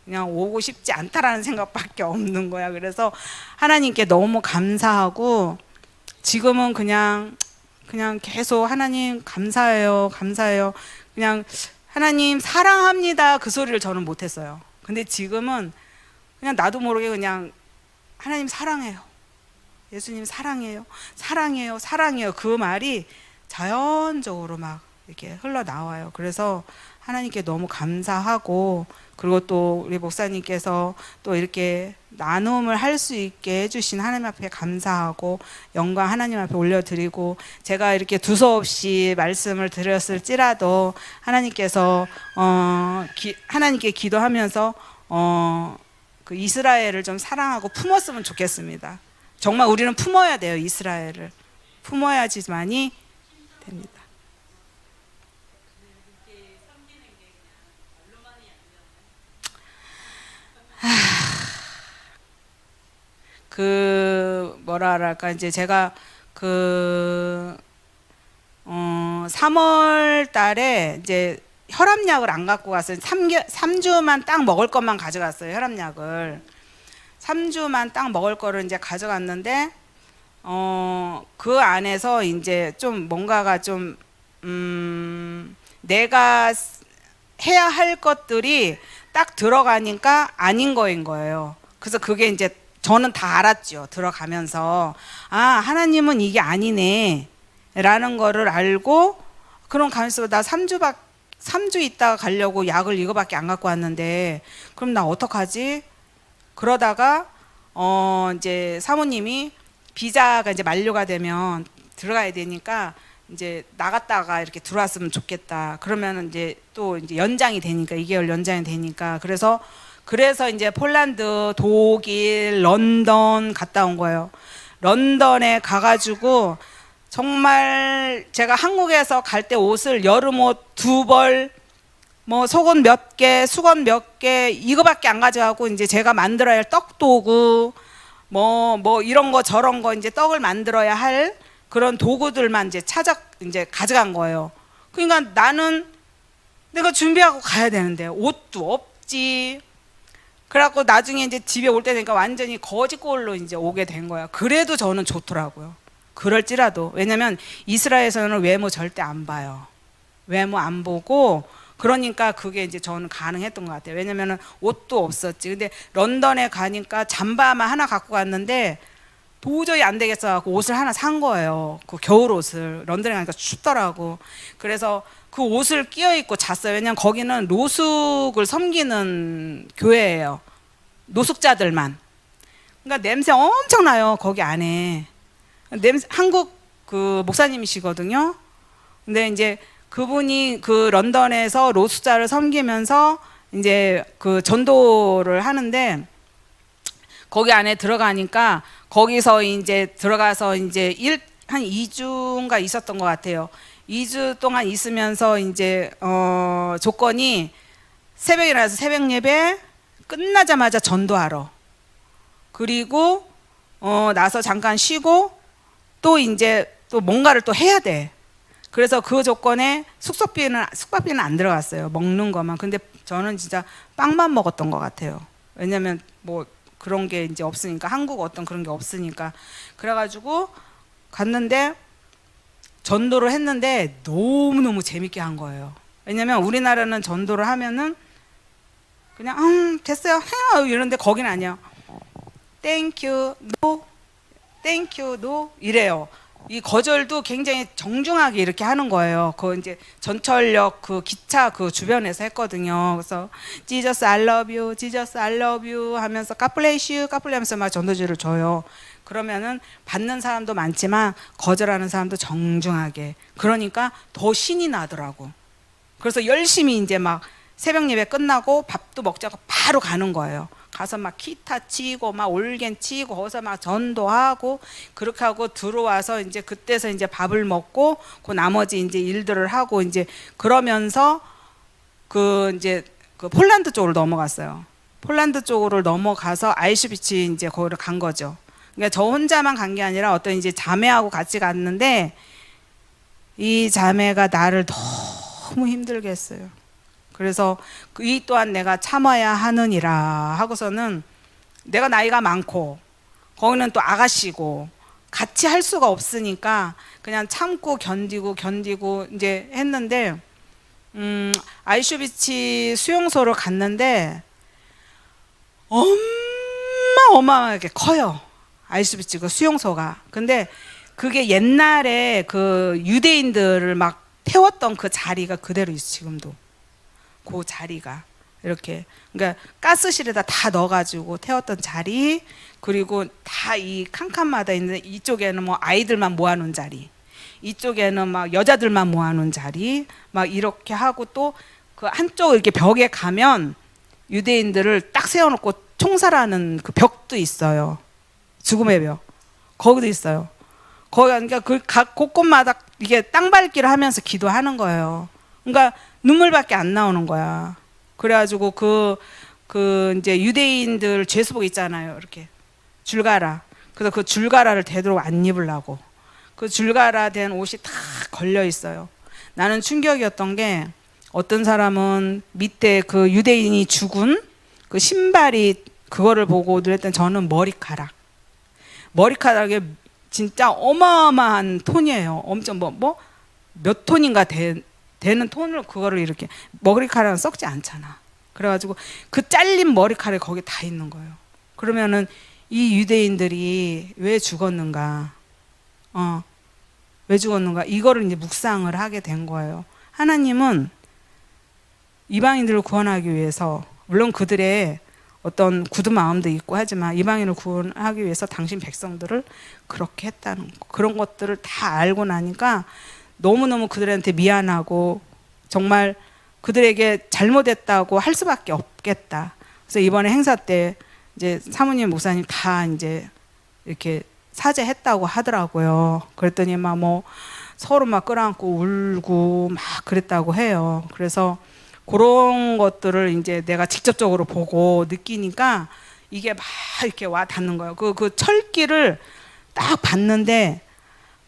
그냥 오고 싶지 않다라는 생각밖에 없는 거야. 그래서 하나님께 너무 감사하고 지금은 그냥 계속 하나님 감사해요, 감사해요. 그냥 하나님 사랑합니다 그 소리를 저는 못했어요. 근데 지금은 그냥 나도 모르게 그냥 하나님 사랑해요, 예수님 사랑해요, 사랑해요, 사랑해요 그 말이 자연적으로 막 이렇게 흘러나와요. 그래서 하나님께 너무 감사하고 그리고 또 우리 목사님께서 또 이렇게 나눔을 할 수 있게 해주신 하나님 앞에 감사하고 영광 하나님 앞에 올려드리고 제가 이렇게 두서없이 말씀을 드렸을지라도 하나님께서 하나님께 기도하면서 그 이스라엘을 좀 사랑하고 품었으면 좋겠습니다. 정말 우리는 품어야 돼요. 이스라엘을 품어야지만이 됩니다. 그 뭐라 할까 이제 제가 그 3월 달에 이제 혈압약을 안 갖고 갔어요. 3주만 딱 먹을 것만 가져갔어요. 혈압약을 3주만 딱 먹을 거를 이제 가져갔는데 그 안에서 이제 좀 뭔가가 좀 내가 해야 할 것들이 딱 들어가니까 아닌 거인 거예요. 그래서 그게 이제 저는 다 알았죠. 들어가면서 아 하나님은 이게 아니네 라는 거를 알고 그럼 가면서 나 3주 있다가 가려고 약을 이거밖에 안 갖고 왔는데 그럼 나 어떡하지? 그러다가 이제 사모님이 비자가 이제 만료가 되면 들어가야 되니까 이제 나갔다가 이렇게 들어왔으면 좋겠다. 그러면 이제 또 이제 연장이 되니까 2개월 연장이 되니까 그래서 이제 폴란드, 독일, 런던 갔다 온 거예요. 런던에 가가지고 정말 제가 한국에서 갈 때 옷을 여름옷 2벌, 뭐 속옷 몇 개, 수건 몇 개 이거밖에 안 가져가고 이제 제가 만들어야 할 떡도구, 뭐 이런 거 저런 거 이제 떡을 만들어야 할 그런 도구들만 이제 가져간 거예요. 그러니까 나는 내가 준비하고 가야 되는데 옷도 없지. 그래갖고 나중에 이제 집에 올 때 되니까 완전히 거지꼴로 이제 오게 된 거야. 그래도 저는 좋더라고요. 그럴지라도. 왜냐면 이스라엘에서는 외모 절대 안 봐요. 외모 안 보고 그러니까 그게 이제 저는 가능했던 것 같아요. 왜냐면은 옷도 없었지. 근데 런던에 가니까 잠바만 하나 갖고 갔는데 도저히 안 되겠어 갖고 옷을 하나 산 거예요. 그 겨울 옷을. 런던에 가니까 춥더라고. 그래서 그 옷을 끼어 입고 잤어요. 왜냐면 거기는 노숙을 섬기는 교회예요. 노숙자들만. 그러니까 냄새 엄청 나요. 거기 안에. 한국 그 목사님이시거든요. 근데 이제 그분이 그 런던에서 노숙자를 섬기면서 이제 그 전도를 하는데 거기 안에 들어가니까 거기서 이제 들어가서 이제 한 2주인가 있었던 것 같아요. 2주 동안 있으면서 이제 조건이 새벽에 일어나서 새벽 예배 끝나자마자 전도하러 그리고 나서 잠깐 쉬고 또 이제 또 뭔가를 또 해야 돼. 그래서 그 조건에 숙박비는 안 들어갔어요. 먹는 것만. 근데 저는 진짜 빵만 먹었던 것 같아요. 왜냐면 뭐 그런 게 이제 없으니까 한국 어떤 그런 게 없으니까 그래가지고 갔는데 전도를 했는데 너무너무 재밌게 한 거예요. 왜냐면 우리나라는 전도를 하면은 그냥 됐어요 이런데 거긴 아니야. 땡큐 노 땡큐 노 이래요. 이 거절도 굉장히 정중하게 이렇게 하는 거예요. 그 이제 전철역 그 기차 그 주변에서 했거든요. 그래서 Jesus I love you, Jesus I love you 하면서 God bless you, God bless you 하면서 막 전도지를 줘요. 그러면은 받는 사람도 많지만 거절하는 사람도 정중하게. 그러니까 더 신이 나더라고. 그래서 열심히 이제 막 새벽 예배 끝나고 밥도 먹자고 바로 가는 거예요. 가서 막 기타 치고 막 올겐 치고 거기서 막 전도하고 그렇게 하고 들어와서 이제 그때서 이제 밥을 먹고 그 나머지 이제 일들을 하고 이제 그러면서 그 이제 그 폴란드 쪽으로 넘어갔어요. 폴란드 쪽으로 넘어가서 아이슈비츠 이제 거기를 간 거죠. 그러니까 저 혼자만 간 게 아니라 어떤 이제 자매하고 같이 갔는데 이 자매가 나를 너무 힘들게 했어요. 그래서 이 또한 내가 참아야 하느니라 하고서는 내가 나이가 많고 거기는 또 아가씨고 같이 할 수가 없으니까 그냥 참고 견디고 이제 했는데 아이슈비츠 수용소를 갔는데 어마어마하게 커요. 아이슈비츠 그 수용소가. 근데 그게 옛날에 그 유대인들을 막 태웠던 그 자리가 그대로 있어 지금도. 그 자리가 이렇게 그러니까 가스실에다 다 넣어가지고 태웠던 자리 그리고 다 이 칸칸마다 있는 이쪽에는 뭐 아이들만 모아놓은 자리 이쪽에는 막 여자들만 모아놓은 자리 막 이렇게 하고 또 그 한쪽 이렇게 벽에 가면 유대인들을 딱 세워놓고 총살하는 그 벽도 있어요. 죽음의 벽 거기도 있어요. 거기 그러니까 그 각 곳곳마다 이게 땅밟기를 하면서 기도하는 거예요. 그러니까 눈물밖에 안 나오는 거야. 그래가지고 그 이제 유대인들 죄수복 있잖아요. 이렇게 줄가라. 그래서 그 줄가라를 되도록 안 입으려고. 그 줄가라 된 옷이 다 걸려 있어요. 나는 충격이었던 게 어떤 사람은 밑에 그 유대인이 죽은 그 신발이 그거를 보고 놀랬던 저는 머리카락이 진짜 어마어마한 톤이에요. 엄청 뭐 몇 톤인가 되는 톤을 그거를 이렇게 머리카락은 썩지 않잖아. 그래가지고 그 잘린 머리카락이 거기 다 있는 거예요. 그러면은 이 유대인들이 왜 죽었는가? 왜 죽었는가? 이거를 이제 묵상을 하게 된 거예요. 하나님은 이방인들을 구원하기 위해서 물론 그들의 어떤 굳은 마음도 있고 하지만 이방인을 구원하기 위해서 당신 백성들을 그렇게 했다는 거. 그런 것들을 다 알고 나니까 너무너무 그들한테 미안하고 정말 그들에게 잘못했다고 할 수밖에 없겠다. 그래서 이번에 행사 때 이제 사모님 목사님 다 이제 이렇게 사죄했다고 하더라고요. 그랬더니 막 뭐 서로 막 끌어안고 울고 막 그랬다고 해요. 그래서 그런 것들을 이제 내가 직접적으로 보고 느끼니까 이게 막 이렇게 와 닿는 거예요. 그 철길을 딱 봤는데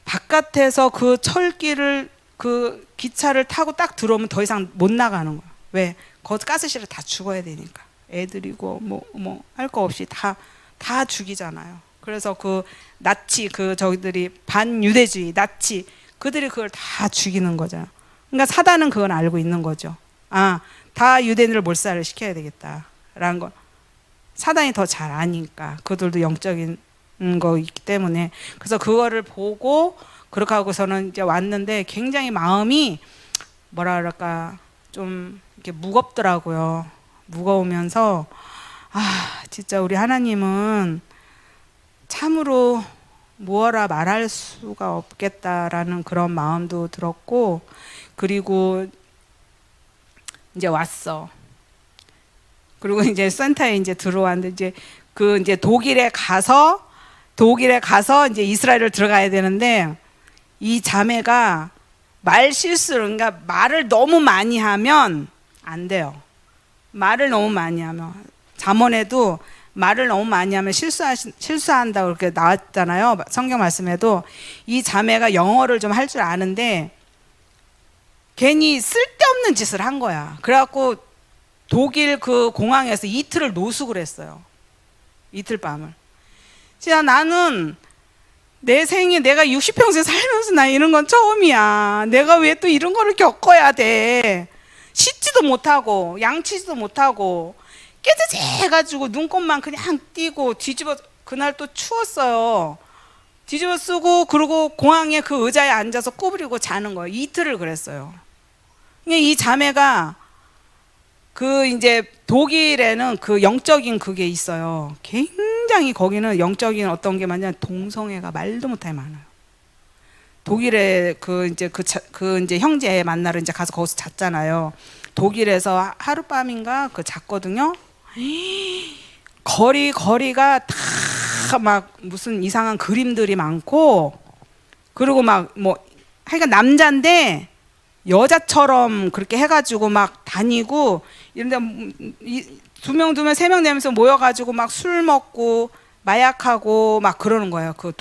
바깥에서 그 철길을 그 기차를 타고 딱 들어오면 더 이상 못 나가는 거야. 왜? 거기 가스실에 다 죽어야 되니까. 애들이고 뭐 할 거 없이 다 죽이잖아요. 그래서 그 나치 그 저기들이 반유대주의 나치 그들이 그걸 다 죽이는 거죠. 그러니까 사단은 그건 알고 있는 거죠. 다 유대인을 몰살을 시켜야 되겠다라는 거. 사단이 더 잘 아니까 그들도 영적인 거 있기 때문에 그래서 그거를 보고 그렇게 하고서는 이제 왔는데 굉장히 마음이 뭐라 그럴까 좀 이렇게 무겁더라고요. 무거우면서 진짜 우리 하나님은 참으로 무어라 말할 수가 없겠다라는 그런 마음도 들었고 그리고 이제 왔어. 그리고 이제 센터에 이제 들어왔는데 이제 독일에 가서 이제 이스라엘을 들어가야 되는데 이 자매가 말 실수를 그러니까 말을 너무 많이 하면 안 돼요. 말을 너무 많이 하면 잠언에도 말을 너무 많이 하면 실수한다고 그렇게 나왔잖아요. 성경 말씀에도 이 자매가 영어를 좀 할 줄 아는데 괜히 쓸데없는 짓을 한 거야. 그래갖고 독일 그 공항에서 이틀을 노숙을 했어요. 이틀 밤을. 진짜 나는 내 생에 내가 60평생 살면서 나 이런 건 처음이야. 내가 왜 또 이런 거를 겪어야 돼. 씻지도 못하고 양치지도 못하고 깨끗이 해가지고 눈곱만 그냥 띄고 뒤집어 그날 또 추웠어요. 뒤집어 쓰고 그리고 공항에 그 의자에 앉아서 꾸부리고 자는 거예요. 이틀을 그랬어요. 이 자매가 그 이제 독일에는 그 영적인 그게 있어요. 굉장히 거기는 영적인 어떤 게 많냐 동성애가 말도 못하게 많아요. 독일에 그 이제 형제 만나러 이제 가서 거기서 잤잖아요. 독일에서 하룻밤인가 그 잤거든요. 거리가 다 막 무슨 이상한 그림들이 많고 그리고 막 뭐 하여간 남자인데 여자처럼 그렇게 해가지고 막 다니고 이런데 두 명, 세 명 되면서 모여가지고 막 술 먹고 마약하고 막 그러는 거예요. 그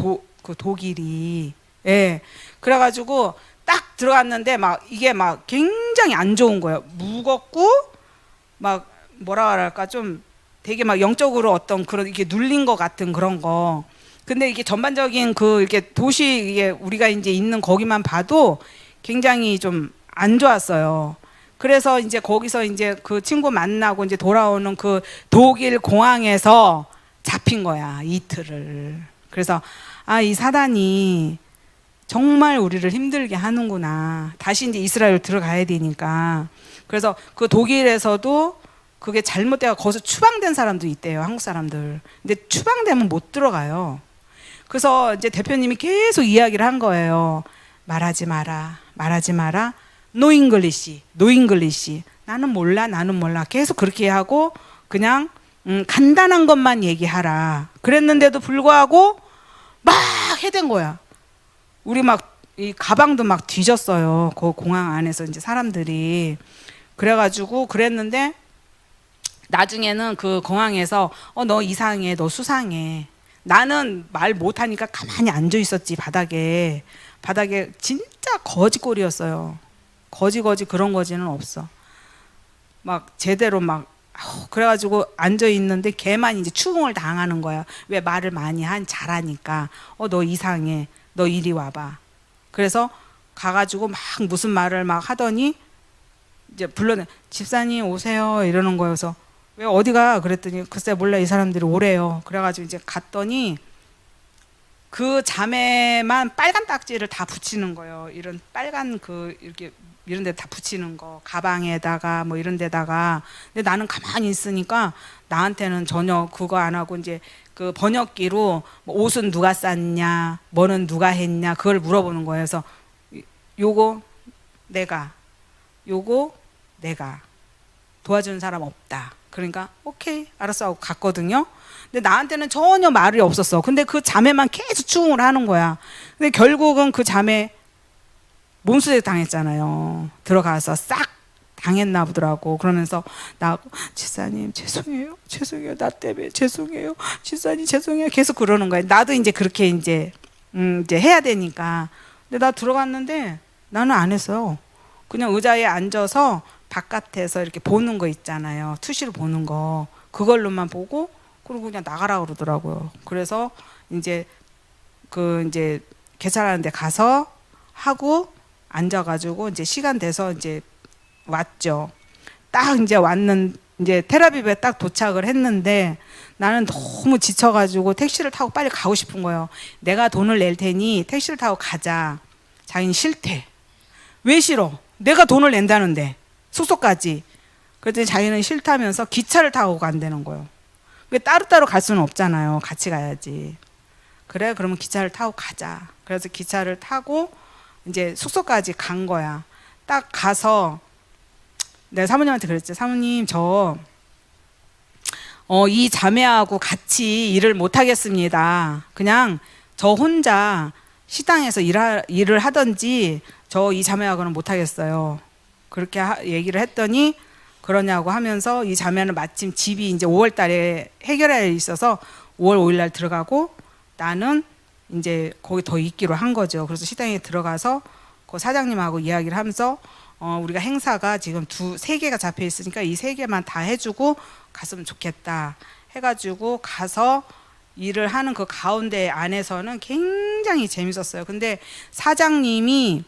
독일이. 예. 그래가지고 딱 들어갔는데 막 이게 막 굉장히 안 좋은 거예요. 무겁고 막 뭐라 그럴까 좀 되게 막 영적으로 어떤 그런 이게 눌린 것 같은 그런 거. 근데 이게 전반적인 그 이렇게 도시 이게 우리가 이제 있는 거기만 봐도 굉장히 좀 안 좋았어요. 그래서 이제 거기서 이제 그 친구 만나고 이제 돌아오는 그 독일 공항에서 잡힌 거야, 이틀을. 그래서 아, 이 사단이 정말 우리를 힘들게 하는구나. 다시 이제 이스라엘 들어가야 되니까. 그래서 그 독일에서도 그게 잘못돼서 거기서 추방된 사람도 있대요, 한국 사람들. 근데 추방되면 못 들어가요. 그래서 이제 대표님이 계속 이야기를 한 거예요. 말하지 마라, 말하지 마라. 노 잉글리시, 노 잉글리시. 나는 몰라, 나는 몰라. 계속 그렇게 하고 그냥 간단한 것만 얘기하라. 그랬는데도 불구하고 막 해댄 거야. 우리 막 이 가방도 막 뒤졌어요. 그 공항 안에서 이제 사람들이. 그래가지고 그랬는데 나중에는 그 공항에서 너 이상해, 너 수상해. 나는 말 못하니까 가만히 앉아 있었지, 바닥에. 바닥에 진짜 거지꼴이었어요. 거지 그런 거지는 없어. 막 제대로 막 그래가지고 앉아 있는데 걔만 이제 추궁을 당하는 거야. 왜 말을 많이 잘하니까. 너 이상해. 너 이리 와봐. 그래서 가가지고 막 무슨 말을 막 하더니 이제 불러내. 집사님 오세요 이러는 거여서 왜 어디가 그랬더니 글쎄 몰라 이 사람들이 오래요. 그래가지고 이제 갔더니 그 자매만 빨간 딱지를 다 붙이는 거예요. 이런 빨간 그 이렇게 이런 데 다 붙이는 거 가방에다가 뭐 이런 데다가. 근데 나는 가만히 있으니까 나한테는 전혀 그거 안 하고 이제 그 번역기로 뭐 옷은 누가 쌌냐 뭐는 누가 했냐 그걸 물어보는 거예요. 그래서 요거 내가 요거 내가 도와주는 사람 없다. 그러니까 오케이 알았어 하고 갔거든요. 근데 나한테는 전혀 말이 없었어. 근데 그 자매만 계속 추궁을 하는 거야. 근데 결국은 그 자매 몸수색 당했잖아요. 들어가서 싹 당했나 보더라고. 그러면서 나하고 집사님 죄송해요. 죄송해요. 나 때문에 죄송해요. 집사님 죄송해요. 계속 그러는 거야. 나도 이제 그렇게 이제 해야 되니까. 근데 나 들어갔는데 나는 안 했어요. 그냥 의자에 앉아서 바깥에서 이렇게 보는 거 있잖아요. 투시로 보는 거. 그걸로만 보고 그리고 그냥 나가라 그러더라고요. 그래서 이제 그 이제 계산하는 데 가서 하고 앉아가지고 이제 시간 돼서 이제 왔죠. 딱 이제 이제 텔아비브에 딱 도착을 했는데 나는 너무 지쳐가지고 택시를 타고 빨리 가고 싶은 거예요. 내가 돈을 낼 테니 택시를 타고 가자. 자기는 싫대. 왜 싫어? 내가 돈을 낸다는데 숙소까지. 그랬더니 자기는 싫다면서 기차를 타고 간다는 거예요. 왜 따로따로 갈 수는 없잖아요. 같이 가야지. 그래 그러면 기차를 타고 가자. 그래서 기차를 타고 이제 숙소까지 간 거야. 딱 가서 내가 사모님한테 그랬지. 사모님 저 이 자매하고 같이 일을 못 하겠습니다. 그냥 저 혼자 식당에서 일을 하든지 저 이 자매하고는 못 하겠어요. 그렇게 얘기를 했더니 그러냐고 하면서 이 자매는 마침 집이 이제 5월 달에 해결할 일이 있어서 5월 5일 날 들어가고 나는 이제 거기 더 있기로 한 거죠. 그래서 식당에 들어가서 그 사장님하고 이야기를 하면서 우리가 행사가 지금 3개가 잡혀 있으니까 이 3개만 다 해주고 갔으면 좋겠다 해가지고 가서 일을 하는 그 가운데 안에서는 굉장히 재밌었어요. 근데 사장님이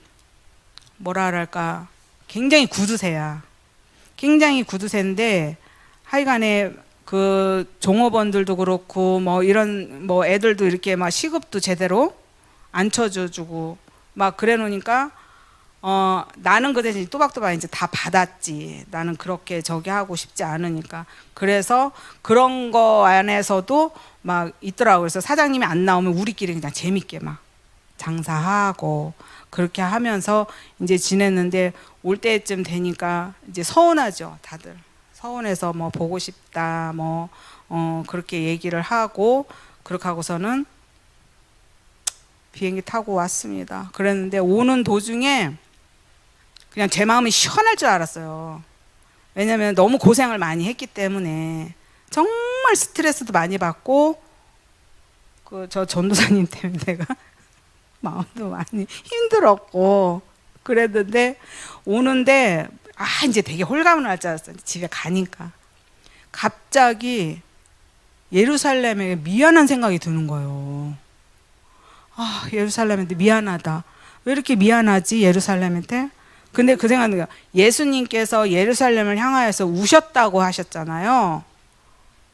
뭐라 그럴까 굉장히 구두쇠야. 굉장히 구두쇠인데 하여간에 그 종업원들도 그렇고 뭐 이런 뭐 애들도 이렇게 막 시급도 제대로 안 쳐주고 막 그래 놓으니까 나는 그 대신 또박또박 이제 다 받았지. 나는 그렇게 저기 하고 싶지 않으니까. 그래서 그런 거 안에서도 막 있더라고요. 그래서 사장님이 안 나오면 우리끼리 그냥 재밌게 막 장사하고 그렇게 하면서 이제 지냈는데 올 때쯤 되니까 이제 서운하죠, 다들. 서운해서 뭐 보고 싶다, 뭐 그렇게 얘기를 하고 그렇게 하고서는 비행기 타고 왔습니다. 그랬는데 오는 도중에 그냥 제 마음이 시원할 줄 알았어요. 왜냐면 너무 고생을 많이 했기 때문에 정말 스트레스도 많이 받고 그 저 전도사님 때문에 내가 마음도 많이 힘들었고 그랬는데 오는데 이제 되게 홀가분을 할 줄 알았어요. 집에 가니까 갑자기 예루살렘에 미안한 생각이 드는 거예요. 예루살렘한테 미안하다. 왜 이렇게 미안하지 예루살렘한테? 근데 그 생각은 예수님께서 예루살렘을 향하여서 우셨다고 하셨잖아요.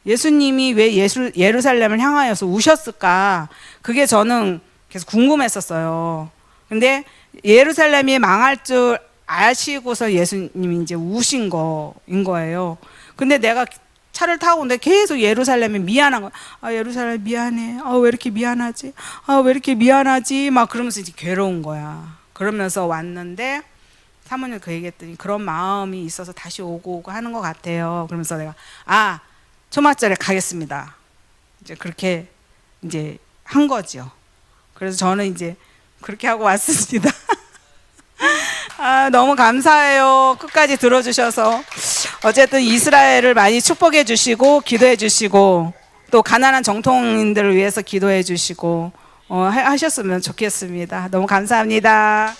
예수님이 왜 예루살렘을 향하여서 우셨을까? 그게 저는 계속 궁금했었어요. 근데 예루살렘이 망할 줄 아시고서 예수님이 이제 우신 거인 거예요. 근데 내가 차를 타고 오는데 계속 예루살렘이 미안한 거야. 예루살렘 미안해. 왜 이렇게 미안하지? 왜 이렇게 미안하지? 막 그러면서 이제 괴로운 거야. 그러면서 왔는데 사모님 그 얘기했더니 그런 마음이 있어서 다시 오고 하는 것 같아요. 그러면서 내가 초막절에 가겠습니다. 이제 그렇게 이제 한 거죠. 그래서 저는 이제 그렇게 하고 왔습니다. 너무 감사해요. 끝까지 들어주셔서. 어쨌든 이스라엘을 많이 축복해 주시고 기도해 주시고 또 가난한 정통인들을 위해서 기도해 주시고 하셨으면 좋겠습니다. 너무 감사합니다.